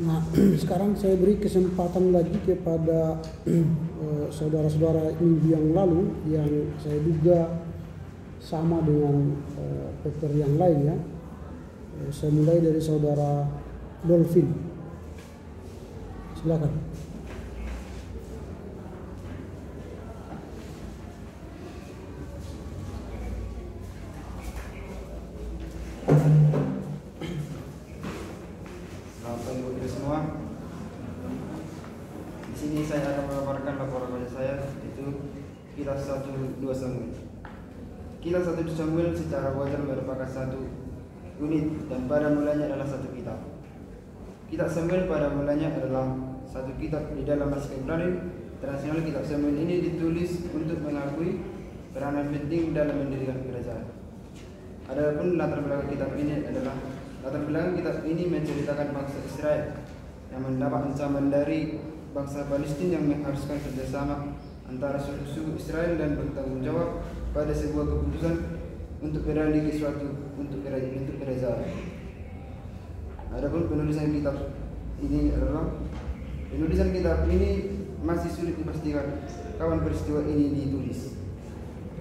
Nah, sekarang saya beri kesempatan lagi kepada saudara-saudara minggu yang lalu yang saya duga sama dengan paper yang lain ya. Saya mulai dari saudara Dolphin. Silakan. Di sini saya akan memaparkan laporan baca saya, yaitu kitab 1 2 Samuel. Kitab 1 Samuel secara wajar merupakan satu unit dan pada mulanya adalah satu kitab. Kitab Samuel pada mulanya adalah satu kitab di dalam naskah Ibrani internasional, kitab Samuel ini ditulis untuk mengakui peranan penting dalam mendirikan kerajaan. Adapun latar belakang kitab ini menceritakan bangsa Israel yang mendapat ancaman dari bangsa Palestina yang mengharuskan kerjasama antara suku Israel dan bertanggung jawab pada sebuah keputusan untuk beralih ke suatu untuk kerajaan. Adapun penulisan kitab ini masih sulit dipastikan kapan peristiwa ini ditulis.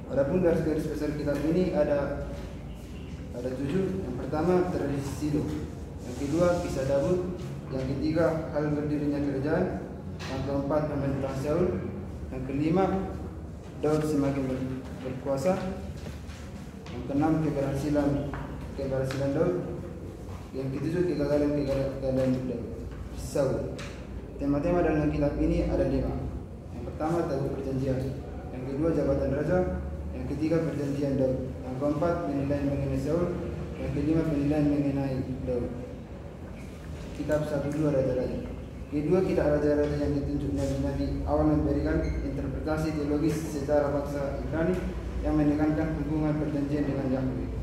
Adapun garis-garis besar kitab ini ada 7. Yang pertama tradisi Silo, yang kedua kisah Daud, yang ketiga hal berdirinya kerajaan, yang keempat pemerintahan Saul, yang kelima Daud semakin berkuasa, yang keenam keberhasilan Daud, yang ketujuh kegagalan Daud. Saul. Tema-tema dalam kitab ini ada 5. Yang pertama Tabut Perjanjian, yang kedua jabatan raja, yang ketiga perjanjian Daud, yang keempat penilaian mengenai Saul, yang kelima penilaian mengenai Daud. Kitab 1-2 Raja-Raja. Kedua kitab raja-raja yang ditunjuk nabi-nabi awal memberikan interpretasi teologis secara bangsa Ibrani yang menekankan hubungan perjanjian dengan Yahweh.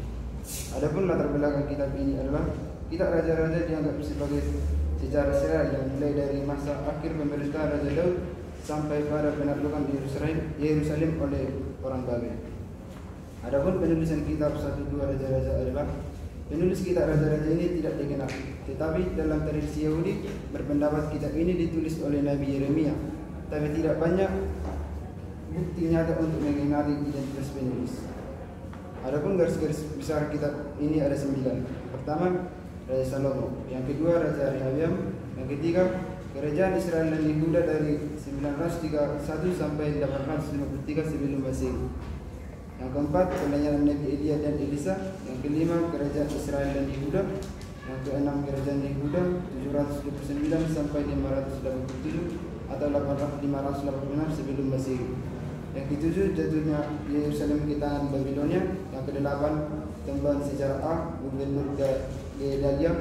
Adapun latar belakang kitab ini adalah kitab raja-raja dianggap sebagai sejarah Israel yang mulai dari masa akhir pemerintahan Raja Daud sampai pada penaklukan di Yerusalem oleh orang Babel. Adapun penulisan kitab 1-2 Raja-Raja adalah penulis kitab Raja-Raja ini tidak dikenal, tetapi dalam tradisi Yahudi berpendapat kitab ini ditulis oleh Nabi Yeremia, tapi tidak banyak bukti nyata untuk mengenali identitas penulis. Adapun garis-garis besar kitab ini ada 9. Pertama Raja Salomo, yang kedua Raja Rehabiam, yang ketiga kerajaan Israel dan Yehuda dari 931 sampai 853 sebelum Masehi. Yang keempat penanyaan Nabi Elia dan Elisa, yang kelima kerajaan Israel dan Yehuda, yang keenam kerajaan Yehuda 729 sampai 587 atau 586 sebelum Masehi. Yang ketujuh jatuhnya Yerusalem ke tangan Babilonia, yang kedelapan tambahan sejarah A Gubernur Gedalia,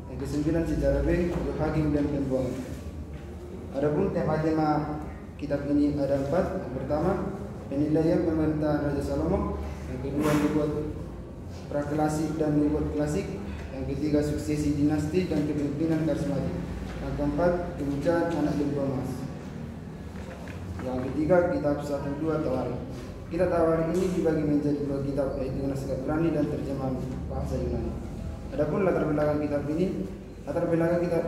yang kesembilan sejarah B Yohakim dan pembuangan. Adapun tema-tema kitab ini ada 4. Yang pertama penilaian pemerintahan Raja Salomo, yang kedua dibuat praklasik dan dibuat klasik, yang ketiga suksesi dinasti dan kepemimpinan karismatik, yang keempat kebukaan anak Boaz, yang ketiga kitab 1-2 Tawarik. Kitab Tawarik ini dibagi menjadi 2 kitab, yaitu naskah Ibrani dan terjemahan bahasa Yunani. Adapun latar belakang kitab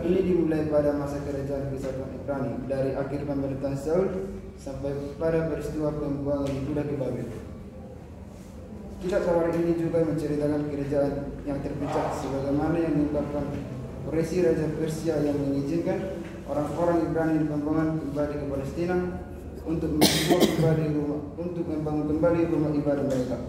ini dimulai pada masa kerajaan kesatuan Ibrani dari akhir pemerintahan Saul sampai pada peristiwa pembuangan Yehuda ke Babel. Kitab Tawarik ini juga menceritakan kerajaan yang terpecah sebagaimana yang diungkapkan Koresi Raja Persia yang mengizinkan orang-orang Ibrani di pembuangan kembali ke Palestina untuk membangun kembali rumah ibadah mereka.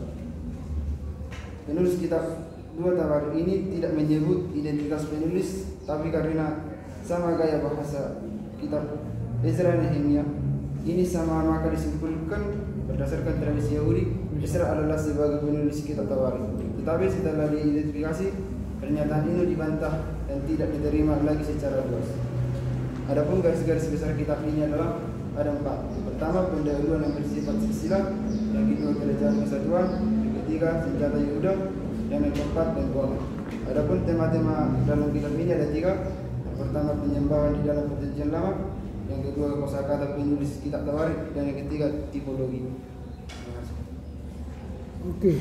Penulis kitab 2 Tawarik ini tidak menyebut identitas penulis, tapi karena sama gaya bahasa kitab Ezra Nehemia ini sama, maka disimpulkan berdasarkan tradisi Yahudi Ezra adalah sebagai penulis kitab Tawarik. Tetapi setelah diidentifikasi, pernyataan ini dibantah dan tidak diterima lagi secara luas. Adapun garis-garis besar kitab ini adalah ada 4. Pertama pendahuluan yang bersifat silsilah, yang kedua kerajaan kesatuan, yang ketiga senjata Yehuda, dan yang keempat pembuangan. Adapun tema-tema dalam kitab ini ada 3. Yang pertama penyembahan di dalam perjanjian lama, yang kedua kosakata penulis kitab Tawarik, dan yang ketiga tipologi. Oke.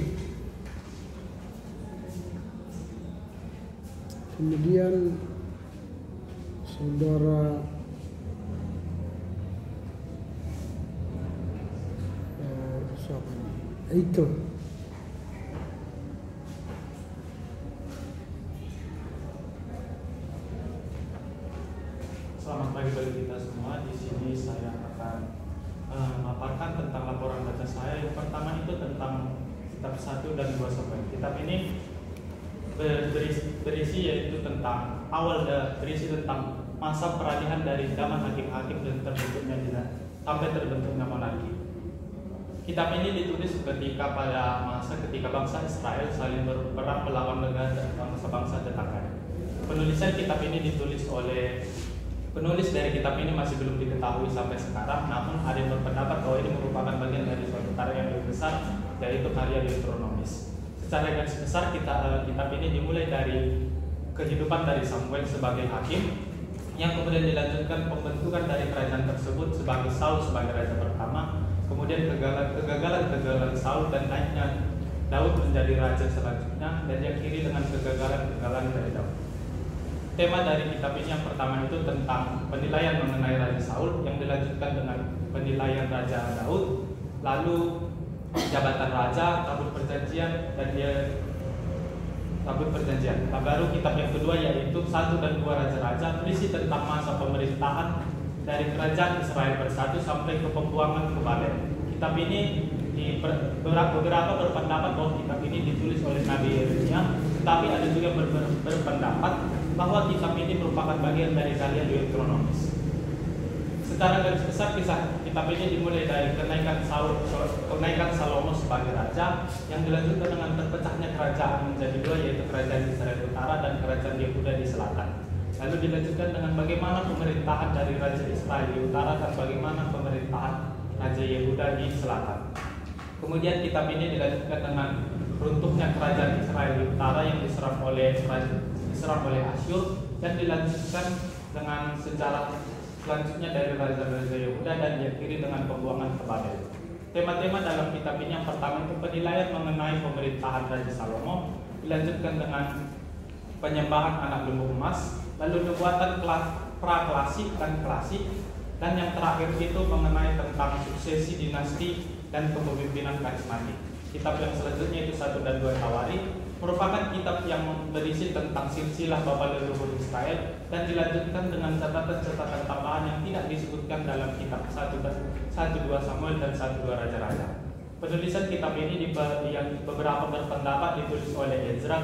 Kemudian saudara Eikel. Selamat pagi bagi kita semua. Di sini saya akan memaparkan tentang laporan baca saya. Yang pertama itu tentang kitab 1 dan 2 Samuel. Kitab ini berisi yaitu tentang berisi tentang masa peralihan dari zaman hakim-hakim dan terbentuknya sampai terbentuknya monarki. Kitab ini ditulis ketika bangsa Israel saling berperang melawan dengan bangsa-bangsa tetangga. Penulisan kitab ini ditulis oleh Penulis dari kitab ini masih belum diketahui sampai sekarang, namun ada yang berpendapat bahwa ini merupakan bagian dari suatu karya yang lebih besar, yaitu karya Deuteronomis. Secara garis besar kitab ini dimulai dari kehidupan dari Samuel sebagai hakim, yang kemudian dilanjutkan pembentukan dari kerajaan tersebut sebagai Saul sebagai raja pertama, kemudian kegagalan Saul dan naiknya Daud menjadi raja selanjutnya, dan diakhiri dengan kegagalan dari Daud. Tema dari kitab ini yang pertama itu tentang penilaian mengenai Raja Saul, yang dilanjutkan dengan penilaian Raja Daud, lalu jabatan raja, tabut perjanjian, dan tabut perjanjian. Nah, baru kitab yang kedua yaitu 1 dan 2 Raja-Raja, berisi tentang masa pemerintahan dari kerajaan Israel bersatu sampai ke pembuangan ke Babel. Kitab ini beberapa berpendapat bahwa kitab ini ditulis oleh Nabi Yeremia, tetapi ada juga berpendapat bahwa kitab ini merupakan bagian dari karya Deuteronomis. Secara garis besar kisah kitab ini dimulai dari kenaikan Salomo sebagai raja, yang dilanjutkan dengan terpecahnya kerajaan menjadi dua, yaitu kerajaan Israel Utara dan kerajaan Yehuda di selatan. Lalu dilanjutkan dengan bagaimana pemerintahan dari Raja Israel di utara dan bagaimana pemerintahan Raja Yehuda di selatan. Kemudian kitab ini dilanjutkan dengan runtuhnya kerajaan Israel di utara yang diserang oleh Asyur, dan dilanjutkan dengan sejarah selanjutnya dari Raja-Raja Yehuda dan diakhiri dengan pembuangan ke Babel. Tema-tema dalam kitab ini yang pertama itu penilaian mengenai pemerintahan Raja Salomo, dilanjutkan dengan penyembahan anak lembu emas, lalu nubuatan praklasik dan klasik, dan yang terakhir itu mengenai tentang suksesi dinasti dan kepemimpinan karismatik. Kitab yang selanjutnya itu 1 dan 2 Tawarikh merupakan kitab yang berisi tentang silsilah bapa leluhur Israel, dan dilanjutkan dengan catatan-catatan tambahan yang tidak disebutkan dalam kitab 1, 2 Samuel dan 1, 2 Raja-Raja. Penulisan kitab ini yang beberapa berpendapat ditulis oleh Ezra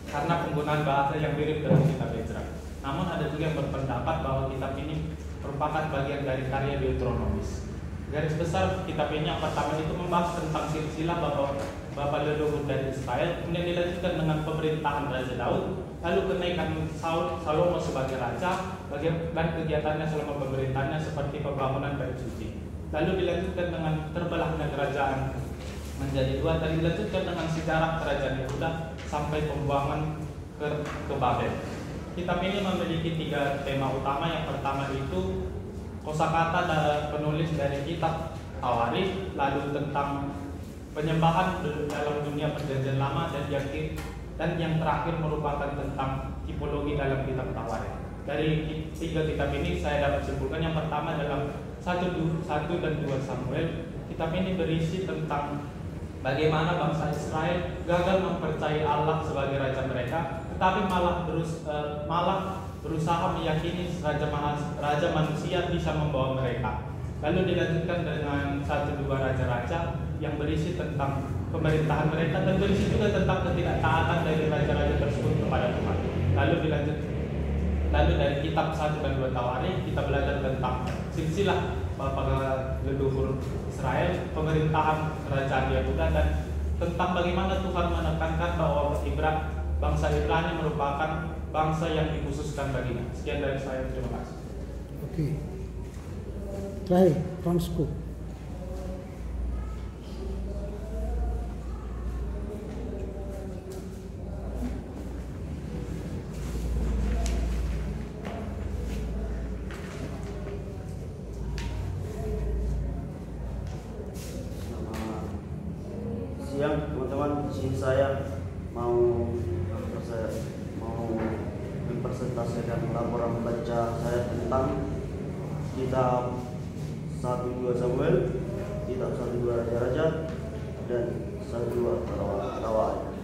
karena penggunaan bahasa yang mirip dengan kitab Ezra. Namun ada juga yang berpendapat bahwa kitab ini merupakan bagian dari karya Deuteronomis. Garis besar kitab ini yang pertama itu membahas tentang silsilah bapa leluhur dari Israel, kemudian dilanjutkan dengan pemerintahan Raja Daud, lalu kenaikan Salomo sebagai raja, dan kegiatannya selama pemerintahannya seperti pembangunan bait suci. Lalu dilanjutkan dengan terbelahnya kerajaan menjadi dua, dan dilanjutkan dengan sejarah kerajaan Yehuda sampai pembuangan ke Babel. Kitab ini memiliki 3 tema utama. Yang pertama itu kosakata penulis dari kitab Tawarikh, lalu tentang penyembahan dalam dunia perjanjian lama, dan yang terakhir merupakan tentang tipologi dalam kitab Tawarikh. Dari 3 kitab ini saya dapat simpulkan yang pertama dalam 1 dan 2 Samuel, kitab ini berisi tentang bagaimana bangsa Israel gagal mempercayai Allah sebagai raja mereka, tetapi malah berusaha meyakini raja manusia bisa membawa mereka. Lalu dilanjutkan dengan 1-2 Raja-Raja yang berisi tentang pemerintahan mereka, dan berisi juga tentang ketidaktaatan dari raja-raja tersebut kepada Tuhan. Lalu dari kitab 1 dan 2 Tawarikh kita belajar tentang silsilah bapa leluhur Israel, pemerintahan kerajaan Yehuda, dan tentang bagaimana Tuhan menekankan bahwa bangsa Ibrani merupakan bangsa yang dikhususkan baginya. Sekian dari saya, terima kasih. Oke. Terakhir, Fransko. Siang teman-teman, di sini saya mau mempresentasikan laporan baca saya tentang kitab 1-2 Samuel, kitab 1-2 Raja-Raja, dan 1-2 Tawarikh.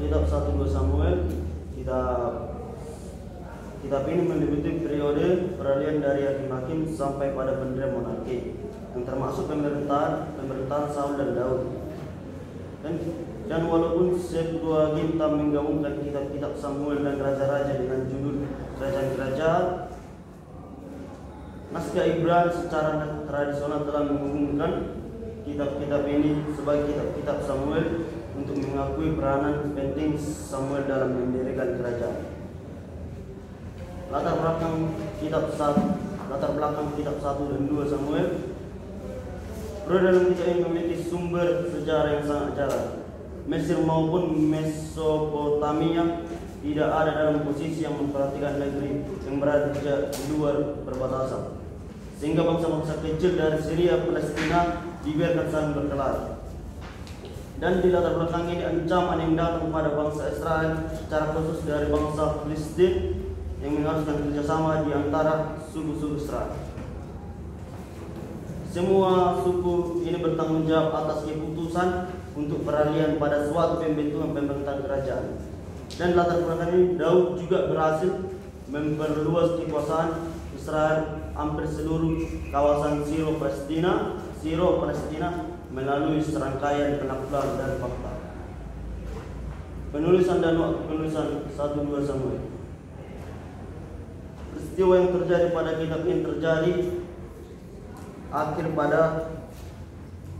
Kitab 1-2 Samuel, kitab ini meliputi periode peralihan dari hakim-hakim sampai pada pendirian monarki, yang termasuk pemerintahan Saul dan Daud. Dan walaupun Septuaginta menggabungkan kitab-kitab Samuel dan Raja-Raja dengan judul kerajaan-kerajaan, naskah Ibrani secara tradisional telah menghubungkan kitab-kitab ini sebagai kitab-kitab Samuel untuk mengakui peranan penting Samuel dalam mendirikan kerajaan. latar belakang kitab 1 dan 2 Samuel. Bro, dalam kitab ini memiliki sumber sejarah yang sangat jarang. Mesir maupun Mesopotamia tidak ada dalam posisi yang memperhatikan negeri yang berada di luar perbatasan, sehingga bangsa-bangsa kecil dari Syria, Palestina dibiarkan saling berkelahi. Dan di latar belakang ini ancaman yang datang pada bangsa Israel, secara khusus dari bangsa Filistin, yang mengharuskan kerjasama di antara suku-suku Israel. Semua suku ini bertanggung jawab atas keputusan untuk peralihan pada suatu pembentukan pemerintahan kerajaan. Dan latar belakang ini, Daud juga berhasil memperluas kekuasaan Israel hampir seluruh kawasan Siro Palestina melalui serangkaian penaklukan dan fakta. Penulisan dan waktu penulisan 1-2 Samuel. Peristiwa yang terjadi pada kitab ini terjadi akhir pada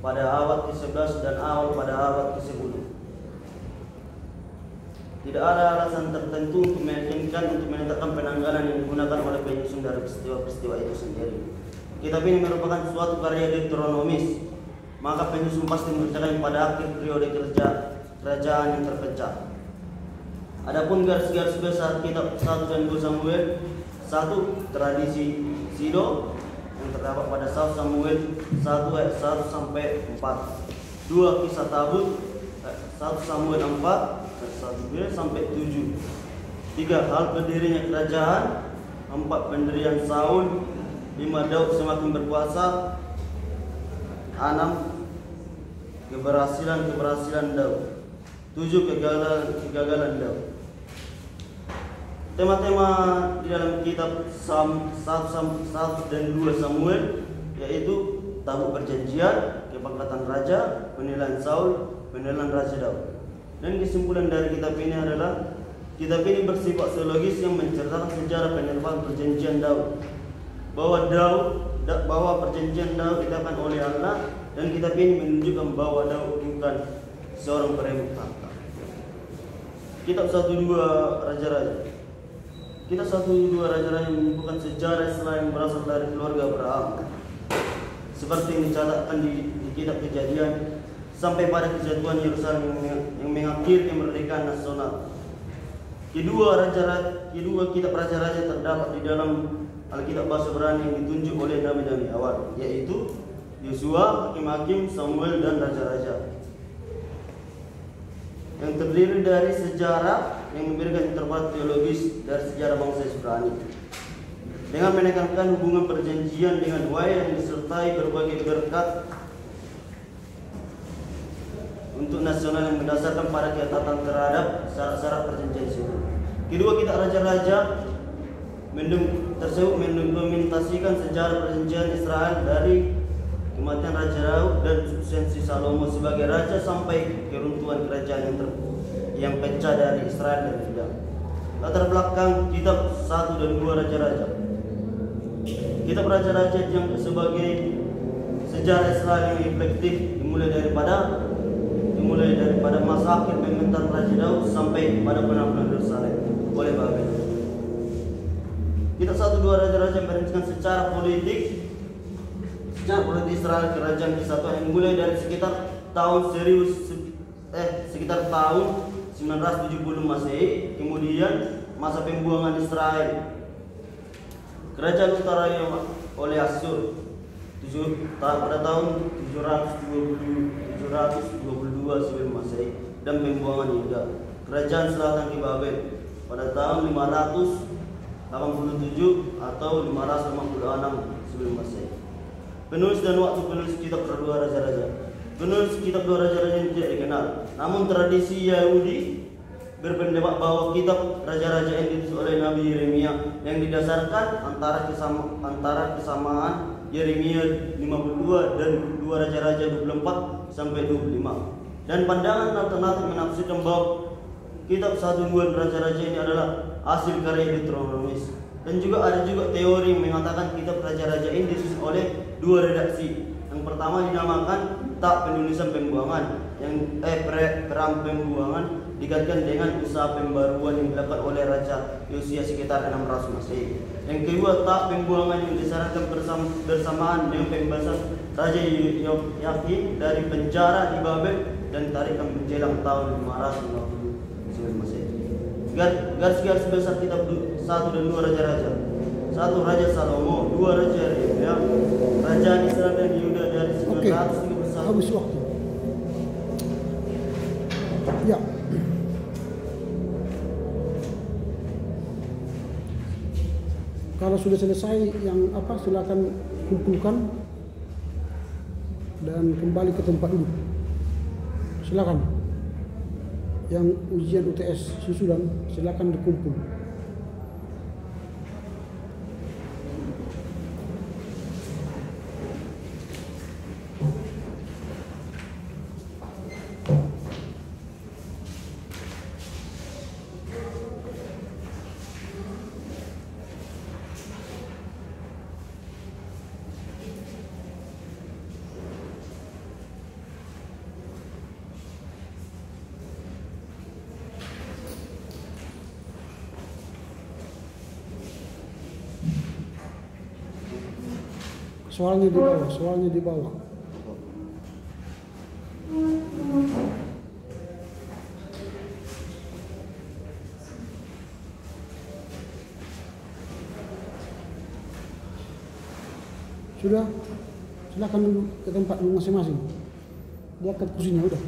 abad ke-11 dan awal pada abad ke-10. Tidak ada alasan tertentu untuk meyakinkan untuk menetapkan penanggalan yang digunakan oleh penyusun dari peristiwa-peristiwa itu sendiri. Kitab ini merupakan suatu karya Deuteronomis, maka penyusun pasti mengerjakan pada akhir periode kerajaan yang terpecah. Adapun garis-garis besar kitab 1 dan 2 Samuel: 1. Tradisi Silo yang terdapat pada 1 Samuel 1 ayat 1 sampai 4. 2. Kisah Tabut 1 Samuel 4 ayat 1 sampai 7. 3. Hal berdirinya kerajaan. 4. Pendirian Saul. 5. Daud semakin berkuasa. 6. Keberhasilan Daud. 7. Kegagalan Daud. Tema-tema di dalam kitab 1 dan 2 Samuel yaitu tabut perjanjian, kepangkatan raja, penilaian Saul, penilaian Raja Daud. Dan kesimpulan dari kitab ini adalah kitab ini bersifat teologis yang menceritakan sejarah penyerbuan perjanjian Daud, bahwa perjanjian Daud ditetapkan oleh Allah, dan kitab ini menunjukkan bahwa Daud bukan seorang perebut tahta. Kitab 1-2 Raja-Raja. Kitab 1-2 Raja-Raja menyebutkan sejarah Israel yang berasal dari keluarga Abraham, seperti yang dicatatkan di kitab Kejadian, sampai pada kejatuhan Yerusalem yang mengakhiri kemerdekaan nasional. Kedua kitab Raja-Raja terdapat di dalam Alkitab bahasa Ibrani yang ditunjuk oleh nabi-nabi awal, yaitu Yosua, Hakim-Hakim, Samuel, dan Raja-Raja, yang terdiri dari sejarah yang memberikan interpretasi teologis dari sejarah bangsa Ibrani, dengan menekankan hubungan perjanjian dengan wahyu yang disertai berbagai berkat untuk nasional yang berdasarkan pada ketatan terhadap syarat-syarat perjanjian itu. Kedua kitab Raja-Raja tersebut mendokumentasikan sejarah perjanjian Israel dari kematian Raja Daud dan suksensi Salomo sebagai raja sampai keruntuhan kerajaan yang pecah dari Israel dan Yuda. Latar belakang kitab 1 dan 2 Raja-Raja. Kitab Raja-Raja yang sebagai sejarah Israel yang efektif dimulai daripada masa akhir pemerintahan Raja Daud sampai pada penaklukan Yerusalem oleh Babel. Kitab 1-2 Raja-Raja merinci secara politik Israel kerajaan kesatuan yang mulai dari sekitar tahun 970 Masehi, kemudian masa pembuangan Israel kerajaan utara yang oleh Asyur pada tahun 722 sebelum Masehi, dan pembuangan Yuda. Kerajaan selatan ke Babel pada tahun 587 atau 556 sebelum Masehi. Penulis dan waktu penulis kitab 2 Raja-Raja. Penulis kitab 2 Raja-Raja yang tidak dikenal, namun tradisi Yahudi berpendapat bahwa kitab Raja-Raja yang ditulis oleh Nabi Yeremia yang didasarkan antara kesamaan Yeremia 52 dan 2 Raja-Raja 24 sampai 25. Dan pandangan alternatif menafsirkan bahwa kitab 1-2 Raja-Raja ini adalah hasil karya Deuteronomis. Dan juga ada teori yang mengatakan kitab Raja-Raja ini disusun oleh 2 redaksi. Yang pertama dinamakan tak penulisan pembuangan yang perang pembuangan dikaitkan dengan usaha pembaruan yang dilakukan oleh Raja Yosia sekitar 600 Masehi. Yang kedua, tak pembuangan yang disarankan bersamaan dengan pembebasan Raja Yoyakim dari penjara di Babel dan tarikan menjelang tahun 559 Masehi. Garis-garis besar kitab 1 dan 2 Raja-Raja. 1 Raja Salomo, 2 Raja Rehobea, Kerajaan Israel dan Yehuda dari 931. Habis waktu. Ya. Kalau sudah selesai yang silakan kumpulkan dan kembali ke tempat duduk. Silakan. Yang ujian UTS susulan silakan dikumpul. Soalnya di bawah. Sudah, silakan dulu ke tempat masing-masing. Dia ke kursinya udah.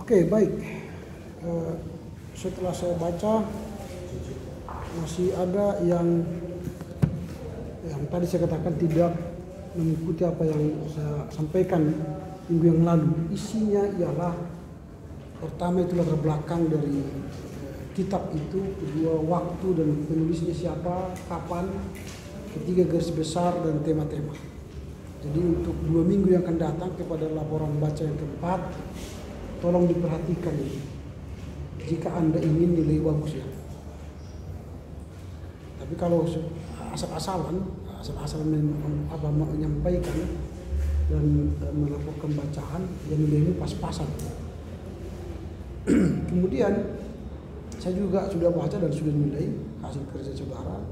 Oke, baik. Setelah saya baca, masih ada yang tadi saya katakan tidak mengikuti apa yang saya sampaikan minggu yang lalu. Isinya ialah pertama itu latar belakang dari kitab itu, kedua waktu dan penulisnya siapa, kapan, ketiga garis besar dan tema-tema. Jadi untuk 2 minggu yang akan datang kepada laporan baca yang keempat, tolong diperhatikan ini. Jika Anda ingin nilai bagus ya. Tapi kalau asal-asalan menyampaikan dan melaporkan bacaan, ya nilainya pas-pasan. Kemudian saya juga sudah baca dan sudah nilai hasil kerja saudara.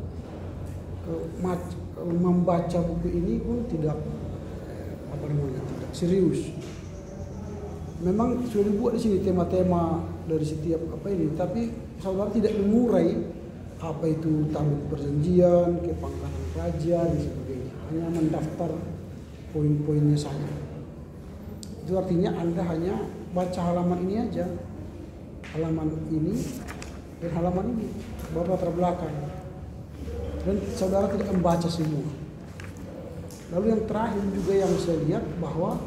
Membaca buku ini pun tidak tidak serius. Memang sudah dibuat di sini tema-tema dari setiap ini, tapi saudara tidak mengurai apa itu tabut perjanjian, kepangkatan kerajaan dan sebagainya. Hanya mendaftar poin-poinnya saja. Itu artinya Anda hanya baca halaman ini aja, halaman ini dan halaman ini, baru latar belakang. Dan saudara tidak membaca semua. Lalu yang terakhir juga yang saya lihat bahwa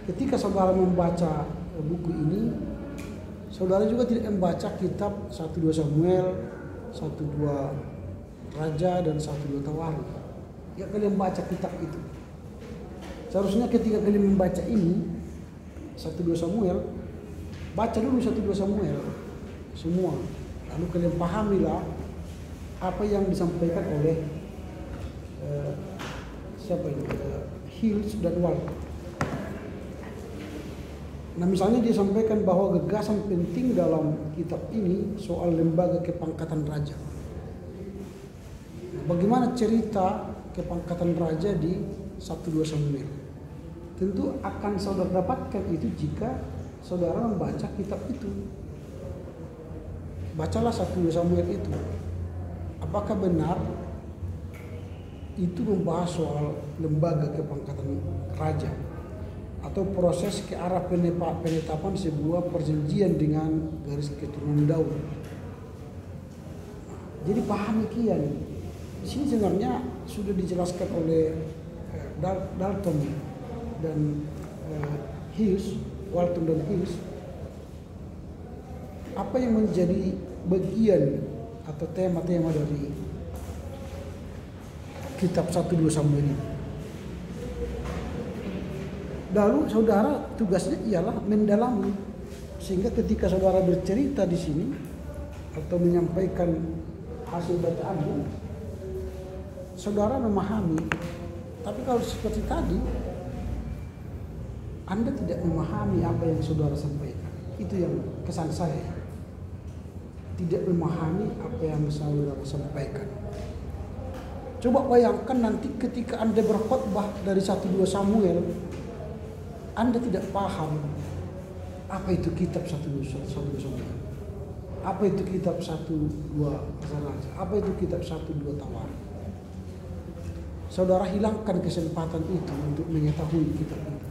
ketika saudara membaca buku ini, saudara juga tidak membaca kitab 1-2 Samuel, 1-2 Raja dan 1-2 Tawari. Ya kalian baca kitab itu. Seharusnya ketika kalian membaca ini 1-2 Samuel, baca dulu 1-2 Samuel semua. Lalu kalian pahamilah apa yang disampaikan oleh Hills dan Walton. Nah, misalnya dia sampaikan bahwa gagasan penting dalam kitab ini soal lembaga kepangkatan raja. Bagaimana cerita kepangkatan raja di 1-2 Samuel? Tentu akan saudara dapatkan itu jika saudara membaca kitab itu. Bacalah 1-2 Samuel itu. Apakah benar itu membahas soal lembaga kepangkatan raja atau proses ke arah penetapan sebuah perjanjian dengan garis keturunan Daud? Jadi pahami kian. Di sini sebenarnya sudah dijelaskan oleh Dalton dan Hills, Walton dan Hills, apa yang menjadi bagian atau tema-tema dari kitab 1-2 Samuel ini. Lalu saudara tugasnya ialah mendalami, sehingga ketika saudara bercerita di sini atau menyampaikan hasil bacaanmu, saudara memahami. Tapi kalau seperti tadi, Anda tidak memahami apa yang saudara sampaikan. Itu yang kesan saya. Tidak memahami apa yang saudara sampaikan. Coba bayangkan nanti ketika Anda berkhotbah dari 1-2 Samuel, Anda tidak paham apa itu kitab 1-2 Samuel, apa itu kitab 1-2 Raja, apa itu kitab 1-2 Tawari. Saudara hilangkan kesempatan itu untuk mengetahui kitab itu.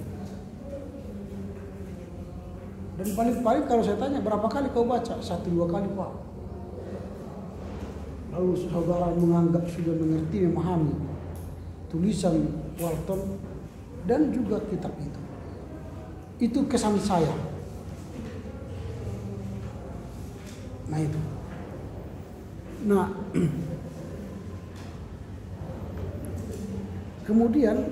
Dan paling-paling kalau saya tanya berapa kali kau baca? 1-2 kali, Pak. Lalu saudara menganggap sudah mengerti, memahami tulisan Walton dan juga kitab itu. Itu kesan saya. Nah itu. Nah, kemudian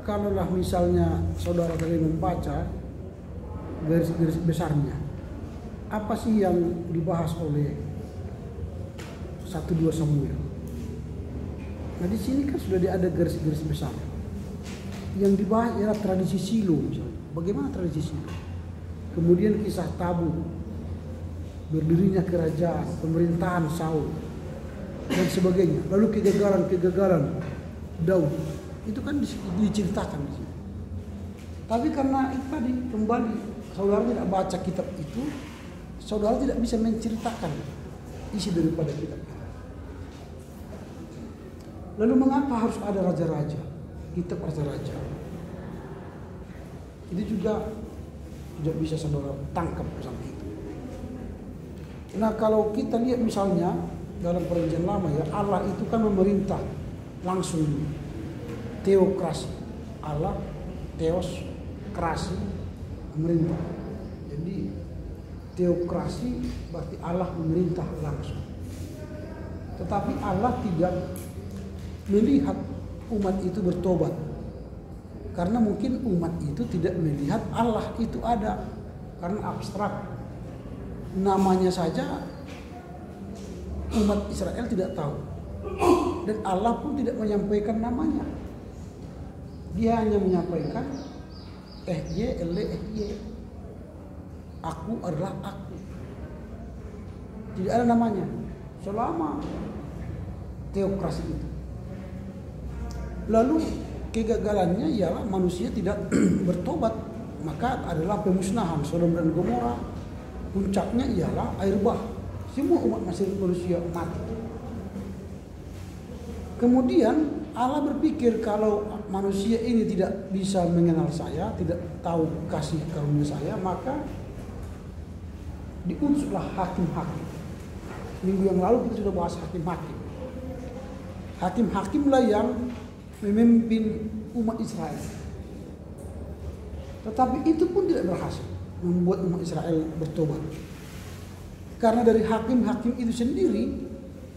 kalaulah misalnya saudara tadi membaca garis-garis besarnya, apa sih yang dibahas oleh 1-2 Samuel? Nah di sini kan sudah ada garis-garis besar. Yang dibahas ialah tradisi Silo misalnya. Bagaimana tradisi Silo? Kemudian kisah Tabur, berdirinya kerajaan, pemerintahan Saul dan sebagainya. Lalu kegagalan Daud. Itu kan diceritakan di sini. Tapi karena itu tadi kembali saudara tidak baca kitab itu, saudara tidak bisa menceritakan isi daripada kitab itu. Lalu mengapa harus ada raja-raja? Kitab raja-raja. Itu juga tidak bisa saudara tangkap sampai itu. Nah kalau kita lihat misalnya dalam perjanjian lama ya, Allah itu kan memerintah langsung, teokrasi. Allah, teos, krasi, memerintah. Jadi teokrasi berarti Allah memerintah langsung. Tetapi Allah tidak melihat umat itu bertobat, karena mungkin umat itu tidak melihat Allah itu ada, karena abstrak. Namanya saja umat Israel tidak tahu, dan Allah pun tidak menyampaikan namanya. Dia hanya menyampaikan aku adalah aku. Tidak ada namanya selama teokrasi itu. Lalu kegagalannya ialah manusia tidak bertobat, maka adalah pemusnahan Sodom dan Gomora. Puncaknya ialah air bah. Semua umat manusia mati. Kemudian Allah berpikir kalau manusia ini tidak bisa mengenal saya, tidak tahu kasih karunia saya, maka diutuslah hakim-hakim. Minggu yang lalu kita sudah bahas hakim-hakim. Hakim-hakimlah yang memimpin umat Israel. Tetapi itu pun tidak berhasil membuat umat Israel bertobat. Karena dari hakim-hakim itu sendiri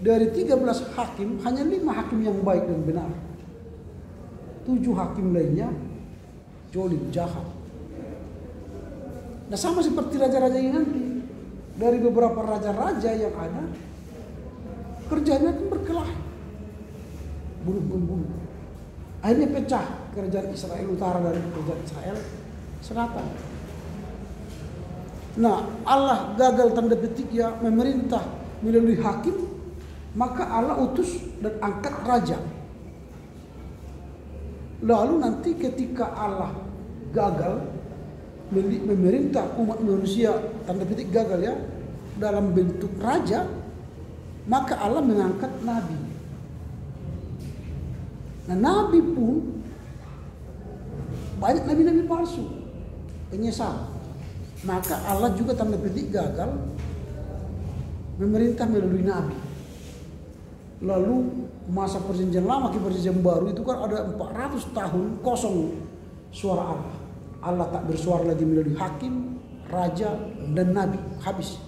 dari 13 hakim hanya 5 hakim yang baik dan benar. 7 hakim lainnya jolim, jahat. Nah sama seperti raja-raja ini nanti. Dari beberapa raja-raja yang ada, kerjanya kan berkelahi, bunuh-bunuh. Akhirnya pecah kerajaan Israel Utara dan kerajaan Israel Selatan. Nah Allah gagal tanda petik ya memerintah melalui hakim, maka Allah utus dan angkat raja. Lalu nanti ketika Allah gagal memerintah umat manusia, tanda petik gagal ya, dalam bentuk raja, maka Allah mengangkat nabi. Nah nabi pun banyak nabi-nabi palsu, penyesal. Maka Allah juga tanda petik gagal memerintah melalui nabi. Lalu masa perjanjian lama ke perjanjian baru itu kan ada 400 tahun kosong suara Allah. Allah tak bersuara lagi melalui hakim, raja, dan nabi. Habis.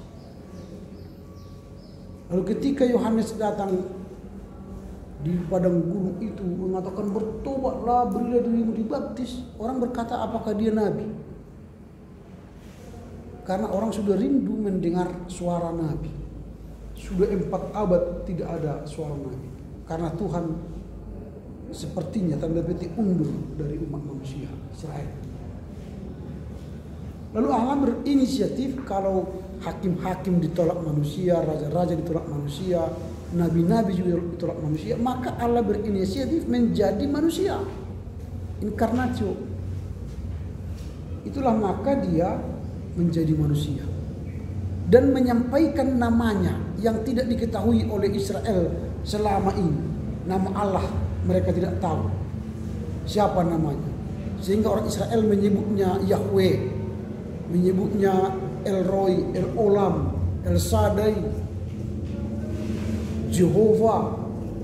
Lalu ketika Yohanes datang di padang gunung itu mengatakan bertobatlah, berilah dirimu dibaptis, orang berkata apakah dia nabi? Karena orang sudah rindu mendengar suara nabi. Sudah 4 abad tidak ada suara nabi. Karena Tuhan sepertinya tanda petik undur dari umat manusia Israel. Lalu Allah berinisiatif kalau hakim-hakim ditolak manusia, raja-raja ditolak manusia, nabi-nabi juga ditolak manusia, maka Allah berinisiatif menjadi manusia. Inkarnatio. Itulah maka dia menjadi manusia. Dan menyampaikan namanya yang tidak diketahui oleh Israel selama ini. Nama Allah mereka tidak tahu. Siapa namanya. Sehingga orang Israel menyebutnya Yahweh, menyebutnya El Roy, El Olam, El Shaddai, Jehovah.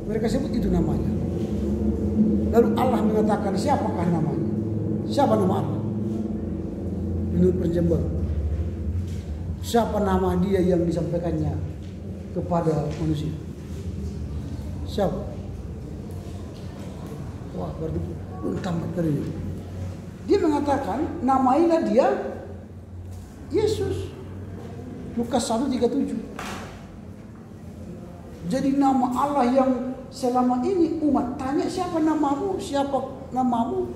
Mereka sebut itu namanya. Lalu Allah mengatakan siapakah namanya? Siapa nama Allah? Menurut perjanjian baru. Siapa nama dia yang disampaikannya kepada manusia? Siapa? Wah, berarti belum tamat kali ini. Dia mengatakan namailah dia Yesus. Lukas 1:37. Jadi nama Allah yang selama ini umat tanya siapa namamu, siapa namamu,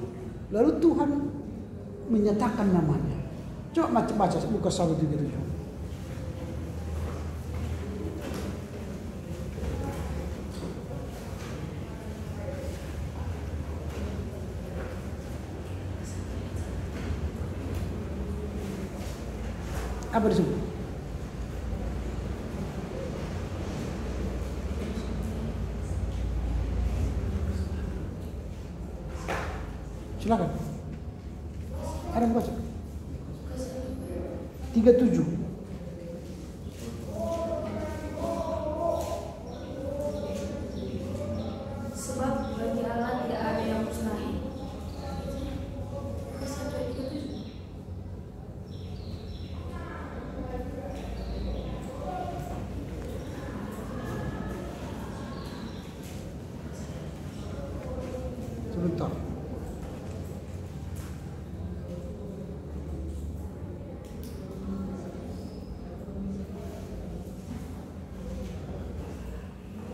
lalu Tuhan menyatakan namanya. Coba baca Lukas 1:37. Apa disebut? Silakan. Ada yang baca? 37. Sebab bagi Allah tidak ada yang mustahil. Sebentar.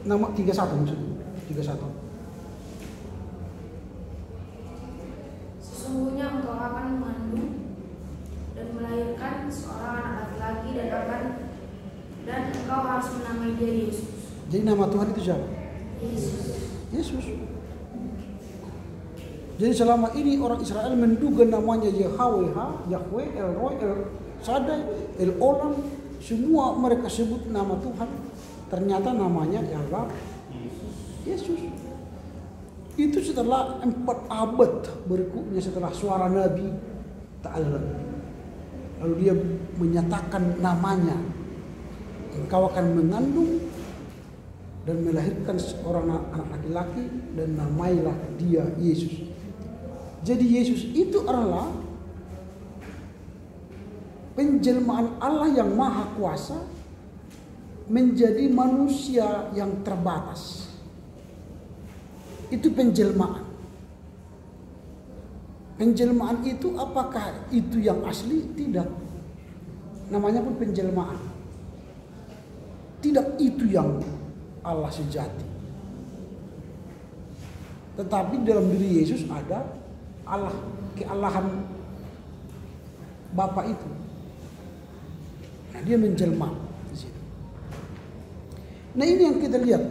Nama 31 maksudnya. 31. Sesungguhnya engkau akan mengandung dan melahirkan seorang anak laki-laki dan engkau harus menamai dia Yesus. Jadi nama Tuhan itu siapa? Yesus. Yesus. Jadi selama ini orang Israel menduga namanya Yahweh, El Roy, El Shaddai, El Olam, semua mereka sebut nama Tuhan. Ternyata namanya ialah Yesus. Itu setelah 4 abad berikutnya setelah suara Nabi tak ada lagi. Lalu dia menyatakan namanya. Engkau akan mengandung dan melahirkan seorang anak laki-laki dan namailah dia Yesus. Jadi Yesus itu adalah penjelmaan Allah yang maha kuasa menjadi manusia yang terbatas. Itu penjelmaan. Penjelmaan itu apakah itu yang asli? Tidak. Namanya pun penjelmaan. Tidak itu yang Allah sejati. Tetapi dalam diri Yesus ada Allah, kealahan Bapa itu. Nah, dia menjelma di situ. Nah, ini yang kita lihat.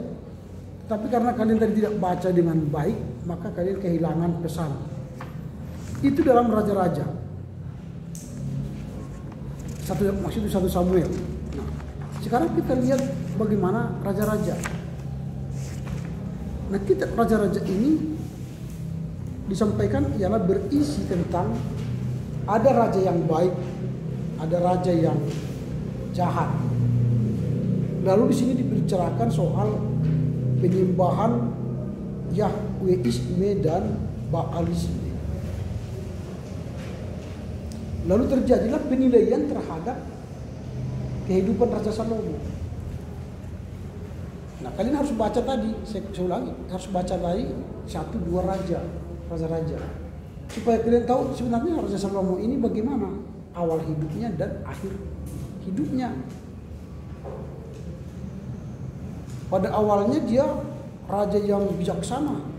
Tapi karena kalian tadi tidak baca dengan baik, maka kalian kehilangan pesan. Itu dalam Raja-Raja. Maksudnya 1 Samuel. Nah, sekarang kita lihat bagaimana Raja-Raja. Nah, kitab Raja-Raja ini disampaikan ialah berisi tentang ada raja yang baik, ada raja yang jahat. Lalu di sini dibicarakan soal penyembahan Yahweisme dan Baalisme. Lalu terjadilah penilaian terhadap kehidupan Raja Salomo. Nah, kalian harus baca tadi, saya ulangi, harus baca lagi 1-2 raja-raja. Supaya kalian tahu sebenarnya Raja Salomo ini bagaimana awal hidupnya dan akhir hidupnya. Pada awalnya dia raja yang bijaksana.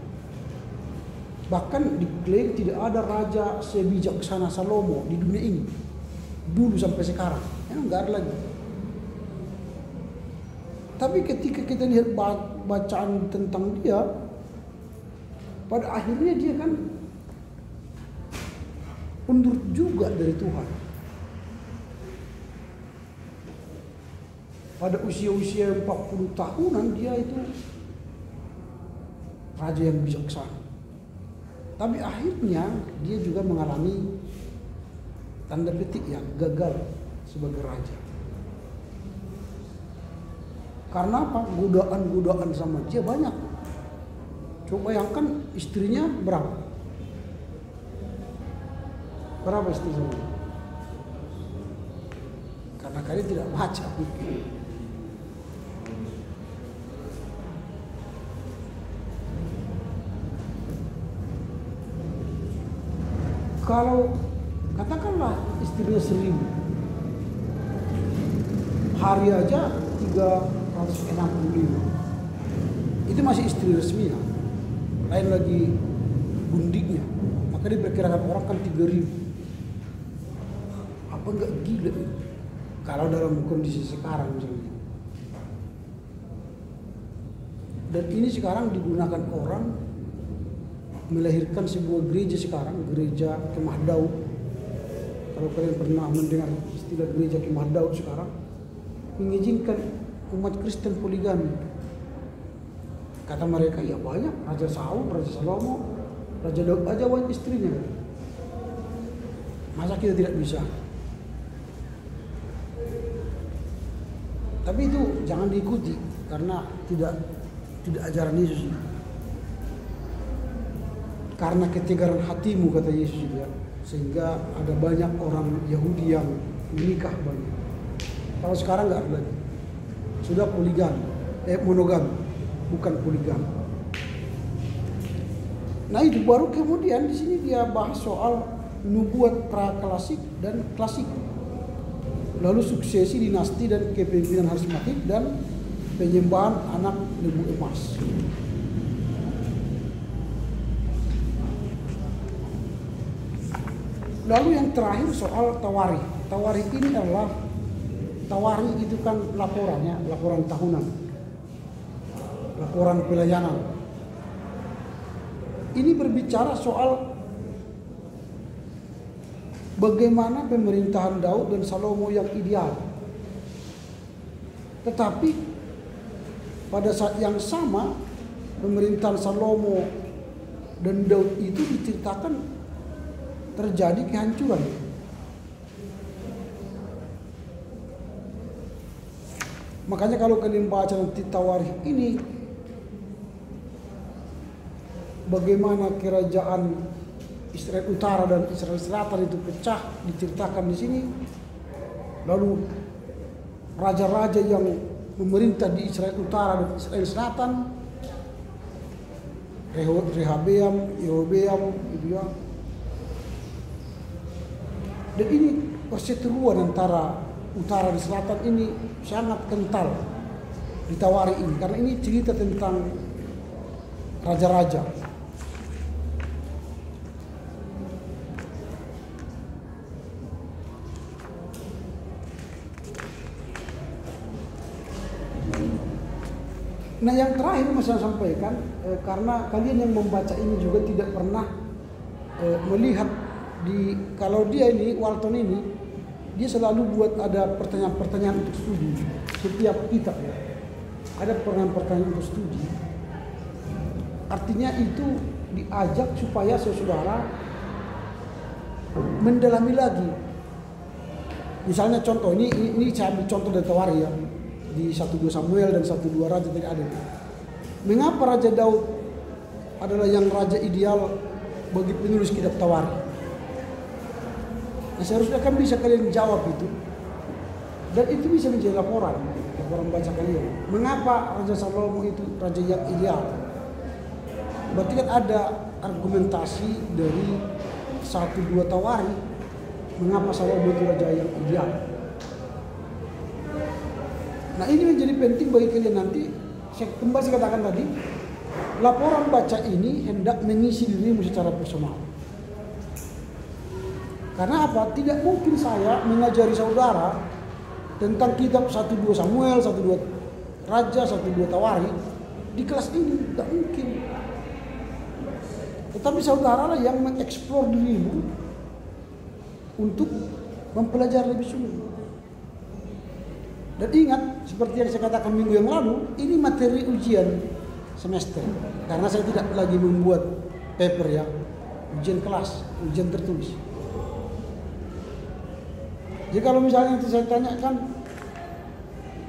Bahkan diklaim tidak ada raja sebijaksana Salomo di dunia ini. Dulu sampai sekarang. Enggak ada lagi. Tapi ketika kita lihat bacaan tentang dia, pada akhirnya dia kan undur juga dari Tuhan. Pada usia-usia 40 tahunan dia itu raja yang bijaksana. Tapi akhirnya dia juga mengalami tanda petik yang gagal sebagai raja. Karena apa? Godaan-godaan sama dia banyak. Coba bayangkan istrinya berapa? Berapa istrinya? Karena kalian tidak baca. Kalau katakanlah istrinya 1000, hari aja 365, itu masih istri resmi ya. Lain lagi gundiknya, maka diperkirakan orang kan 3000. Apa enggak gila itu? Kalau dalam kondisi sekarang misalnya. Dan ini sekarang digunakan orang melahirkan sebuah gereja sekarang, gereja Kemah Daud. Kalau kalian pernah mendengar istilah gereja Kemah Daud sekarang, mengizinkan umat Kristen poligami. Kata mereka, ya banyak, Raja Saul, Raja Salomo, Raja Daud aja banyak istrinya. Masa kita tidak bisa? Tapi itu jangan diikuti karena tidak ajaran Yesus. Karena ketegaran hatimu, kata Yesus juga, sehingga ada banyak orang Yahudi yang menikah banyak. Kalau sekarang nggak ada lagi, sudah monogam, bukan poligam. Nah itu baru kemudian di sini dia bahas soal nubuat praklasik dan klasik, lalu suksesi dinasti dan kepemimpinan harismatik dan penyembahan anak lembu emas. Lalu yang terakhir soal tawari. Tawari ini adalah, tawari itu kan laporannya, laporan tahunan, laporan pelayanan. Ini berbicara soal bagaimana pemerintahan Daud dan Salomo yang ideal. Tetapi pada saat yang sama pemerintahan Salomo dan Daud itu diceritakan terjadi kehancuran. Makanya kalau kalian baca nanti Tawarikh ini, bagaimana kerajaan Israel Utara dan Israel Selatan itu pecah, diceritakan di sini. Lalu raja-raja yang memerintah di Israel Utara dan Israel Selatan, Rehabeam, Yerobeam, gitu ya. Dan ini perseteruan antara utara dan selatan ini sangat kental di Tawari ini, karena ini cerita tentang raja-raja. Nah, yang terakhir mau saya sampaikan, karena kalian yang membaca ini juga tidak pernah melihat kalau dia ini, Walton ini, dia selalu buat ada pertanyaan-pertanyaan untuk studi. Setiap kitab ya, ada pertanyaan-pertanyaan untuk studi. Artinya itu diajak supaya saudara mendalami lagi. Misalnya contoh, ini saya ambil contoh dari Tawari ya. Di 1-2 Samuel dan 1-2 Raja tadi ada. Mengapa Raja Daud adalah yang raja ideal bagi penulis kitab Tawari? Nah, seharusnya kan bisa kalian jawab itu. Dan itu bisa menjadi laporan baca kalian. Mengapa Raja Salomo itu raja yang ideal? Berarti kan ada argumentasi dari 1-2 Tawari mengapa Salomo itu raja yang ideal. Nah, ini menjadi penting bagi kalian nanti. Saya kembali katakan tadi, laporan baca ini hendak mengisi dirimu secara personal. Karena apa? Tidak mungkin saya mengajari saudara tentang kitab 1-2 Samuel, 1-2 Raja, 1-2 Tawari di kelas ini, tidak mungkin. Tetapi saudara lah yang mengeksplor dirimu untuk mempelajari lebih sungguh. Dan ingat, seperti yang saya katakan minggu yang lalu, ini materi ujian semester. Karena saya tidak lagi membuat paper ya, ujian kelas, ujian tertulis. Jadi kalau misalnya nanti saya tanyakan,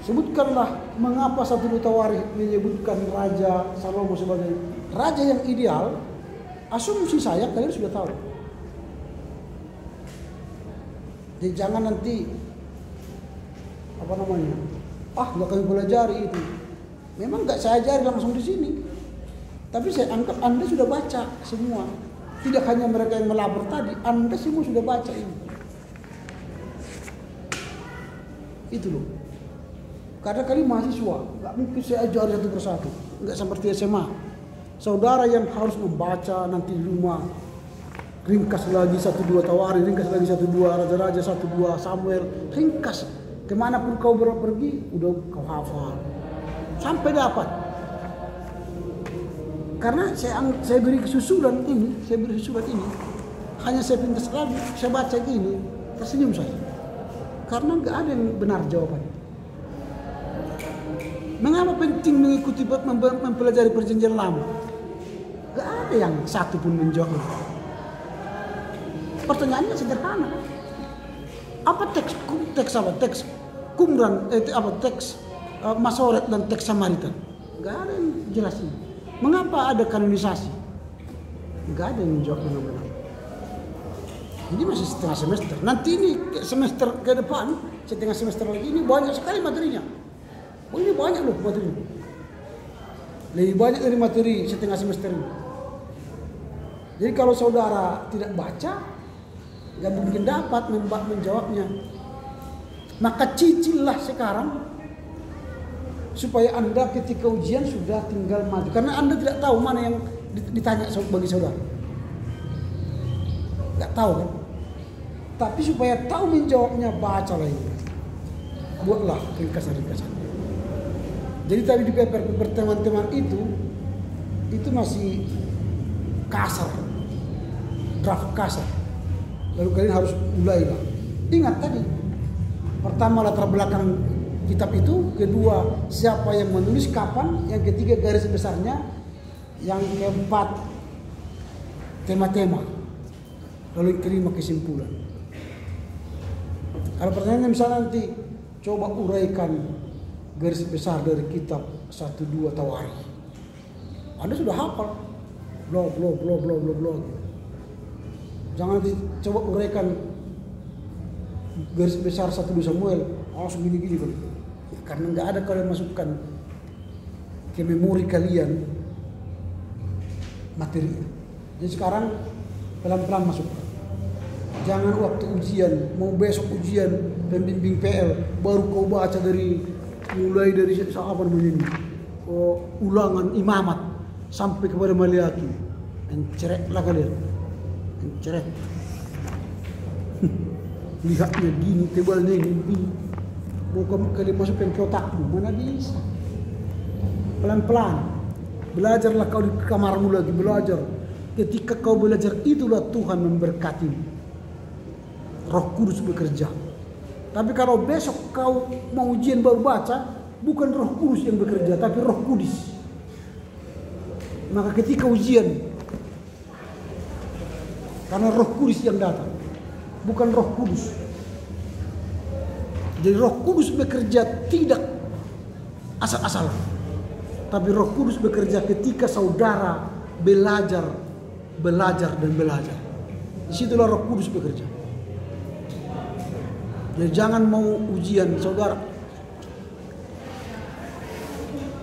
sebutkanlah mengapa 1-2 Tawari menyebutkan Raja Salomo sebagai raja yang ideal, asumsi saya kalian sudah tahu. Jadi jangan nanti nggak kami pelajari itu. Memang nggak saya ajari langsung di sini, tapi saya anggap Anda sudah baca semua. Tidak hanya mereka yang melapor tadi, Anda semua sudah baca ini. Itu loh. Karena kalian mahasiswa, nggak mungkin saya ajari satu persatu. Nggak seperti SMA. Saudara yang harus membaca nanti di rumah, ringkas lagi 1-2 Tawari, ringkas lagi 1-2 Raja-Raja, 1-2 Samuel, ringkas. Kemanapun kau pergi, udah kau hafal sampai dapat. Karena saya beri susulan ini, hanya saya pintas lagi, saya baca gini, tersenyum saya. Karena nggak ada yang benar jawabannya. Mengapa penting mengikuti mempelajari perjanjian lama? Nggak ada yang satu pun menjawab. Pertanyaannya sederhana. Apa teks Qumran, teks Masoret dan teks Samaritan? Gak ada yang jelasin. Mengapa ada kanonisasi? Gak ada yang menjawab benar-benar. Ini masih setengah semester. Nanti ini semester ke depan, setengah semester lagi ini banyak sekali materinya. Oh, ini banyak loh materinya. Lebih banyak dari materi setengah semester ini. Jadi kalau saudara tidak baca, gak mungkin dapat menjawabnya. Maka cicillah sekarang supaya Anda ketika ujian sudah tinggal maju. Karena Anda tidak tahu mana yang ditanya bagi saudara. Gak tahu kan? Tapi supaya tahu menjawabnya, bacalah ini. Buatlah ringkasan-ringkasan. Jadi tadi di paper teman-teman itu masih kasar. Draft kasar. Lalu kalian harus mulailah. Ingat tadi, pertama latar belakang kitab itu, kedua siapa yang menulis, kapan, yang ketiga garis besarnya, yang keempat tema-tema, lalu yang kelima kesimpulan. Kalau pertanyaannya misalnya nanti coba uraikan garis besar dari kitab 1-2 Tawari, Anda sudah hafal, blog. Jangan nanti coba uraikan garis besar 1-2 Samuel, langsung gini-gini kan. Karena nggak ada kalian masukkan ke memori kalian materi. Jadi sekarang pelan-pelan masuk. Jangan waktu ujian, mau besok ujian pembimbing PL baru kau baca mulai dari apa namanya ini, ulangan imamat sampai kepada maliaki. Encereklah kalian, encerek. Lihatnya gini, tebalnya ini. Mau kalian masukkan ke otakmu, mana bisa? Pelan-pelan. Belajarlah kau di kamarmu lagi, belajar. Ketika kau belajar, itulah Tuhan memberkati. Roh Kudus bekerja. Tapi kalau besok kau mau ujian baru baca, bukan Roh Kudus yang bekerja, tapi Roh Kudus. Maka ketika ujian, karena Roh Kudus yang datang, bukan Roh Kudus. Jadi Roh Kudus bekerja tidak asal-asalan, tapi Roh Kudus bekerja ketika saudara belajar. Disitulah Roh Kudus bekerja. Jadi jangan mau ujian saudara,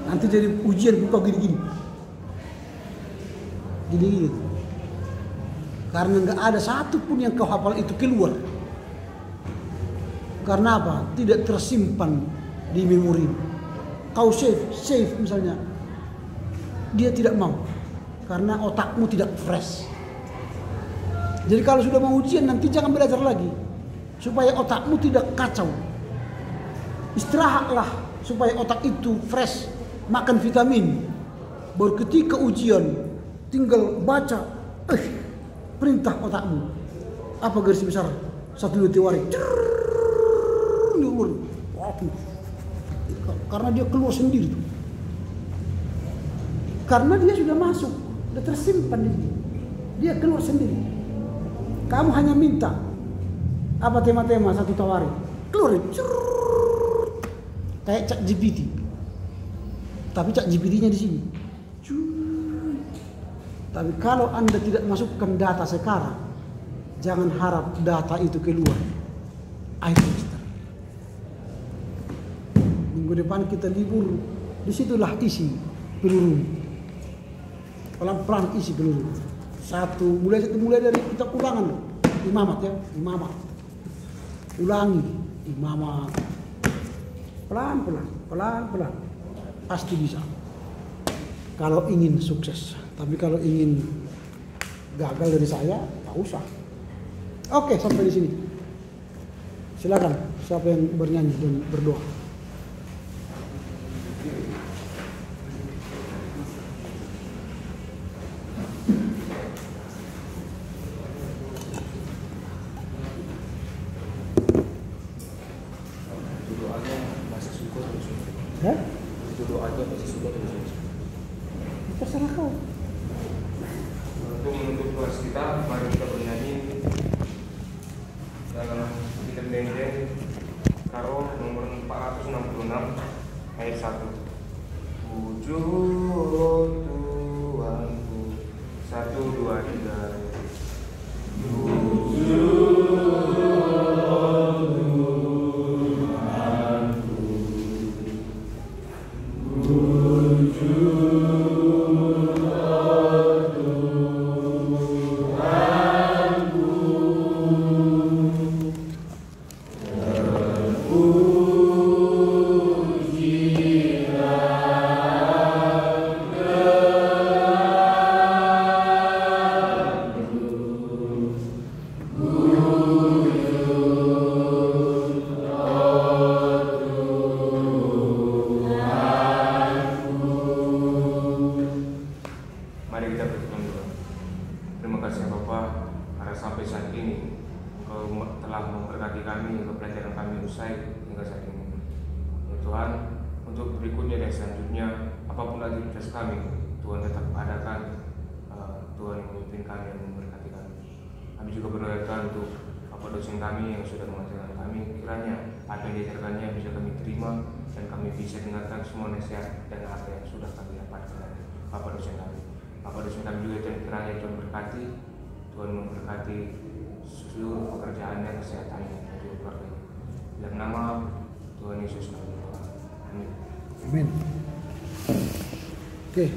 nanti jadi ujian buka gini-gini. Karena nggak ada satupun yang kau hafal itu keluar. Karena apa? Tidak tersimpan di memori. Kau save misalnya, dia tidak mau. Karena otakmu tidak fresh. Jadi kalau sudah mau ujian nanti jangan belajar lagi, supaya otakmu tidak kacau. Istirahatlah supaya otak itu fresh, makan vitamin. Baru ketika ujian tinggal baca, perintah otakmu. Apa garis besar 1 2 teori? Karena dia keluar sendiri tuh. Karena dia sudah masuk, sudah tersimpan di sini. Dia keluar sendiri. Kamu hanya minta apa tema-tema 1 tawari, keluar kayak ChatGPT. Tapi ChatGPT-nya di sini. Tapi kalau Anda tidak masukkan data sekarang, jangan harap data itu keluar akhir semester. Minggu depan kita libur, disitulah isi peluru. Pelan-pelan isi peluru. Mulai dari kita ulangan, imamat ya, imamat. Ulangi imamat. Pelan-pelan. Pasti bisa. Kalau ingin sukses. Tapi kalau ingin gagal dari saya, tak usah. Oke, sampai di sini. Silakan siapa yang bernyanyi dan berdoa. Terserah kau. Untuk menutup kelas kita, mari kita bernyanyi dalam kita bendeng karo nomor 466 ayat 1. Wujud Tuhanku 1 2 Bapak dosen kami juga kiranya Tuhan berkati, Tuhan memberkati seluruh pekerjaannya, kesehatannya, dan juga keluarganya. Dalam nama Tuhan Yesus kami berdoa. Amin. Amin. Oke,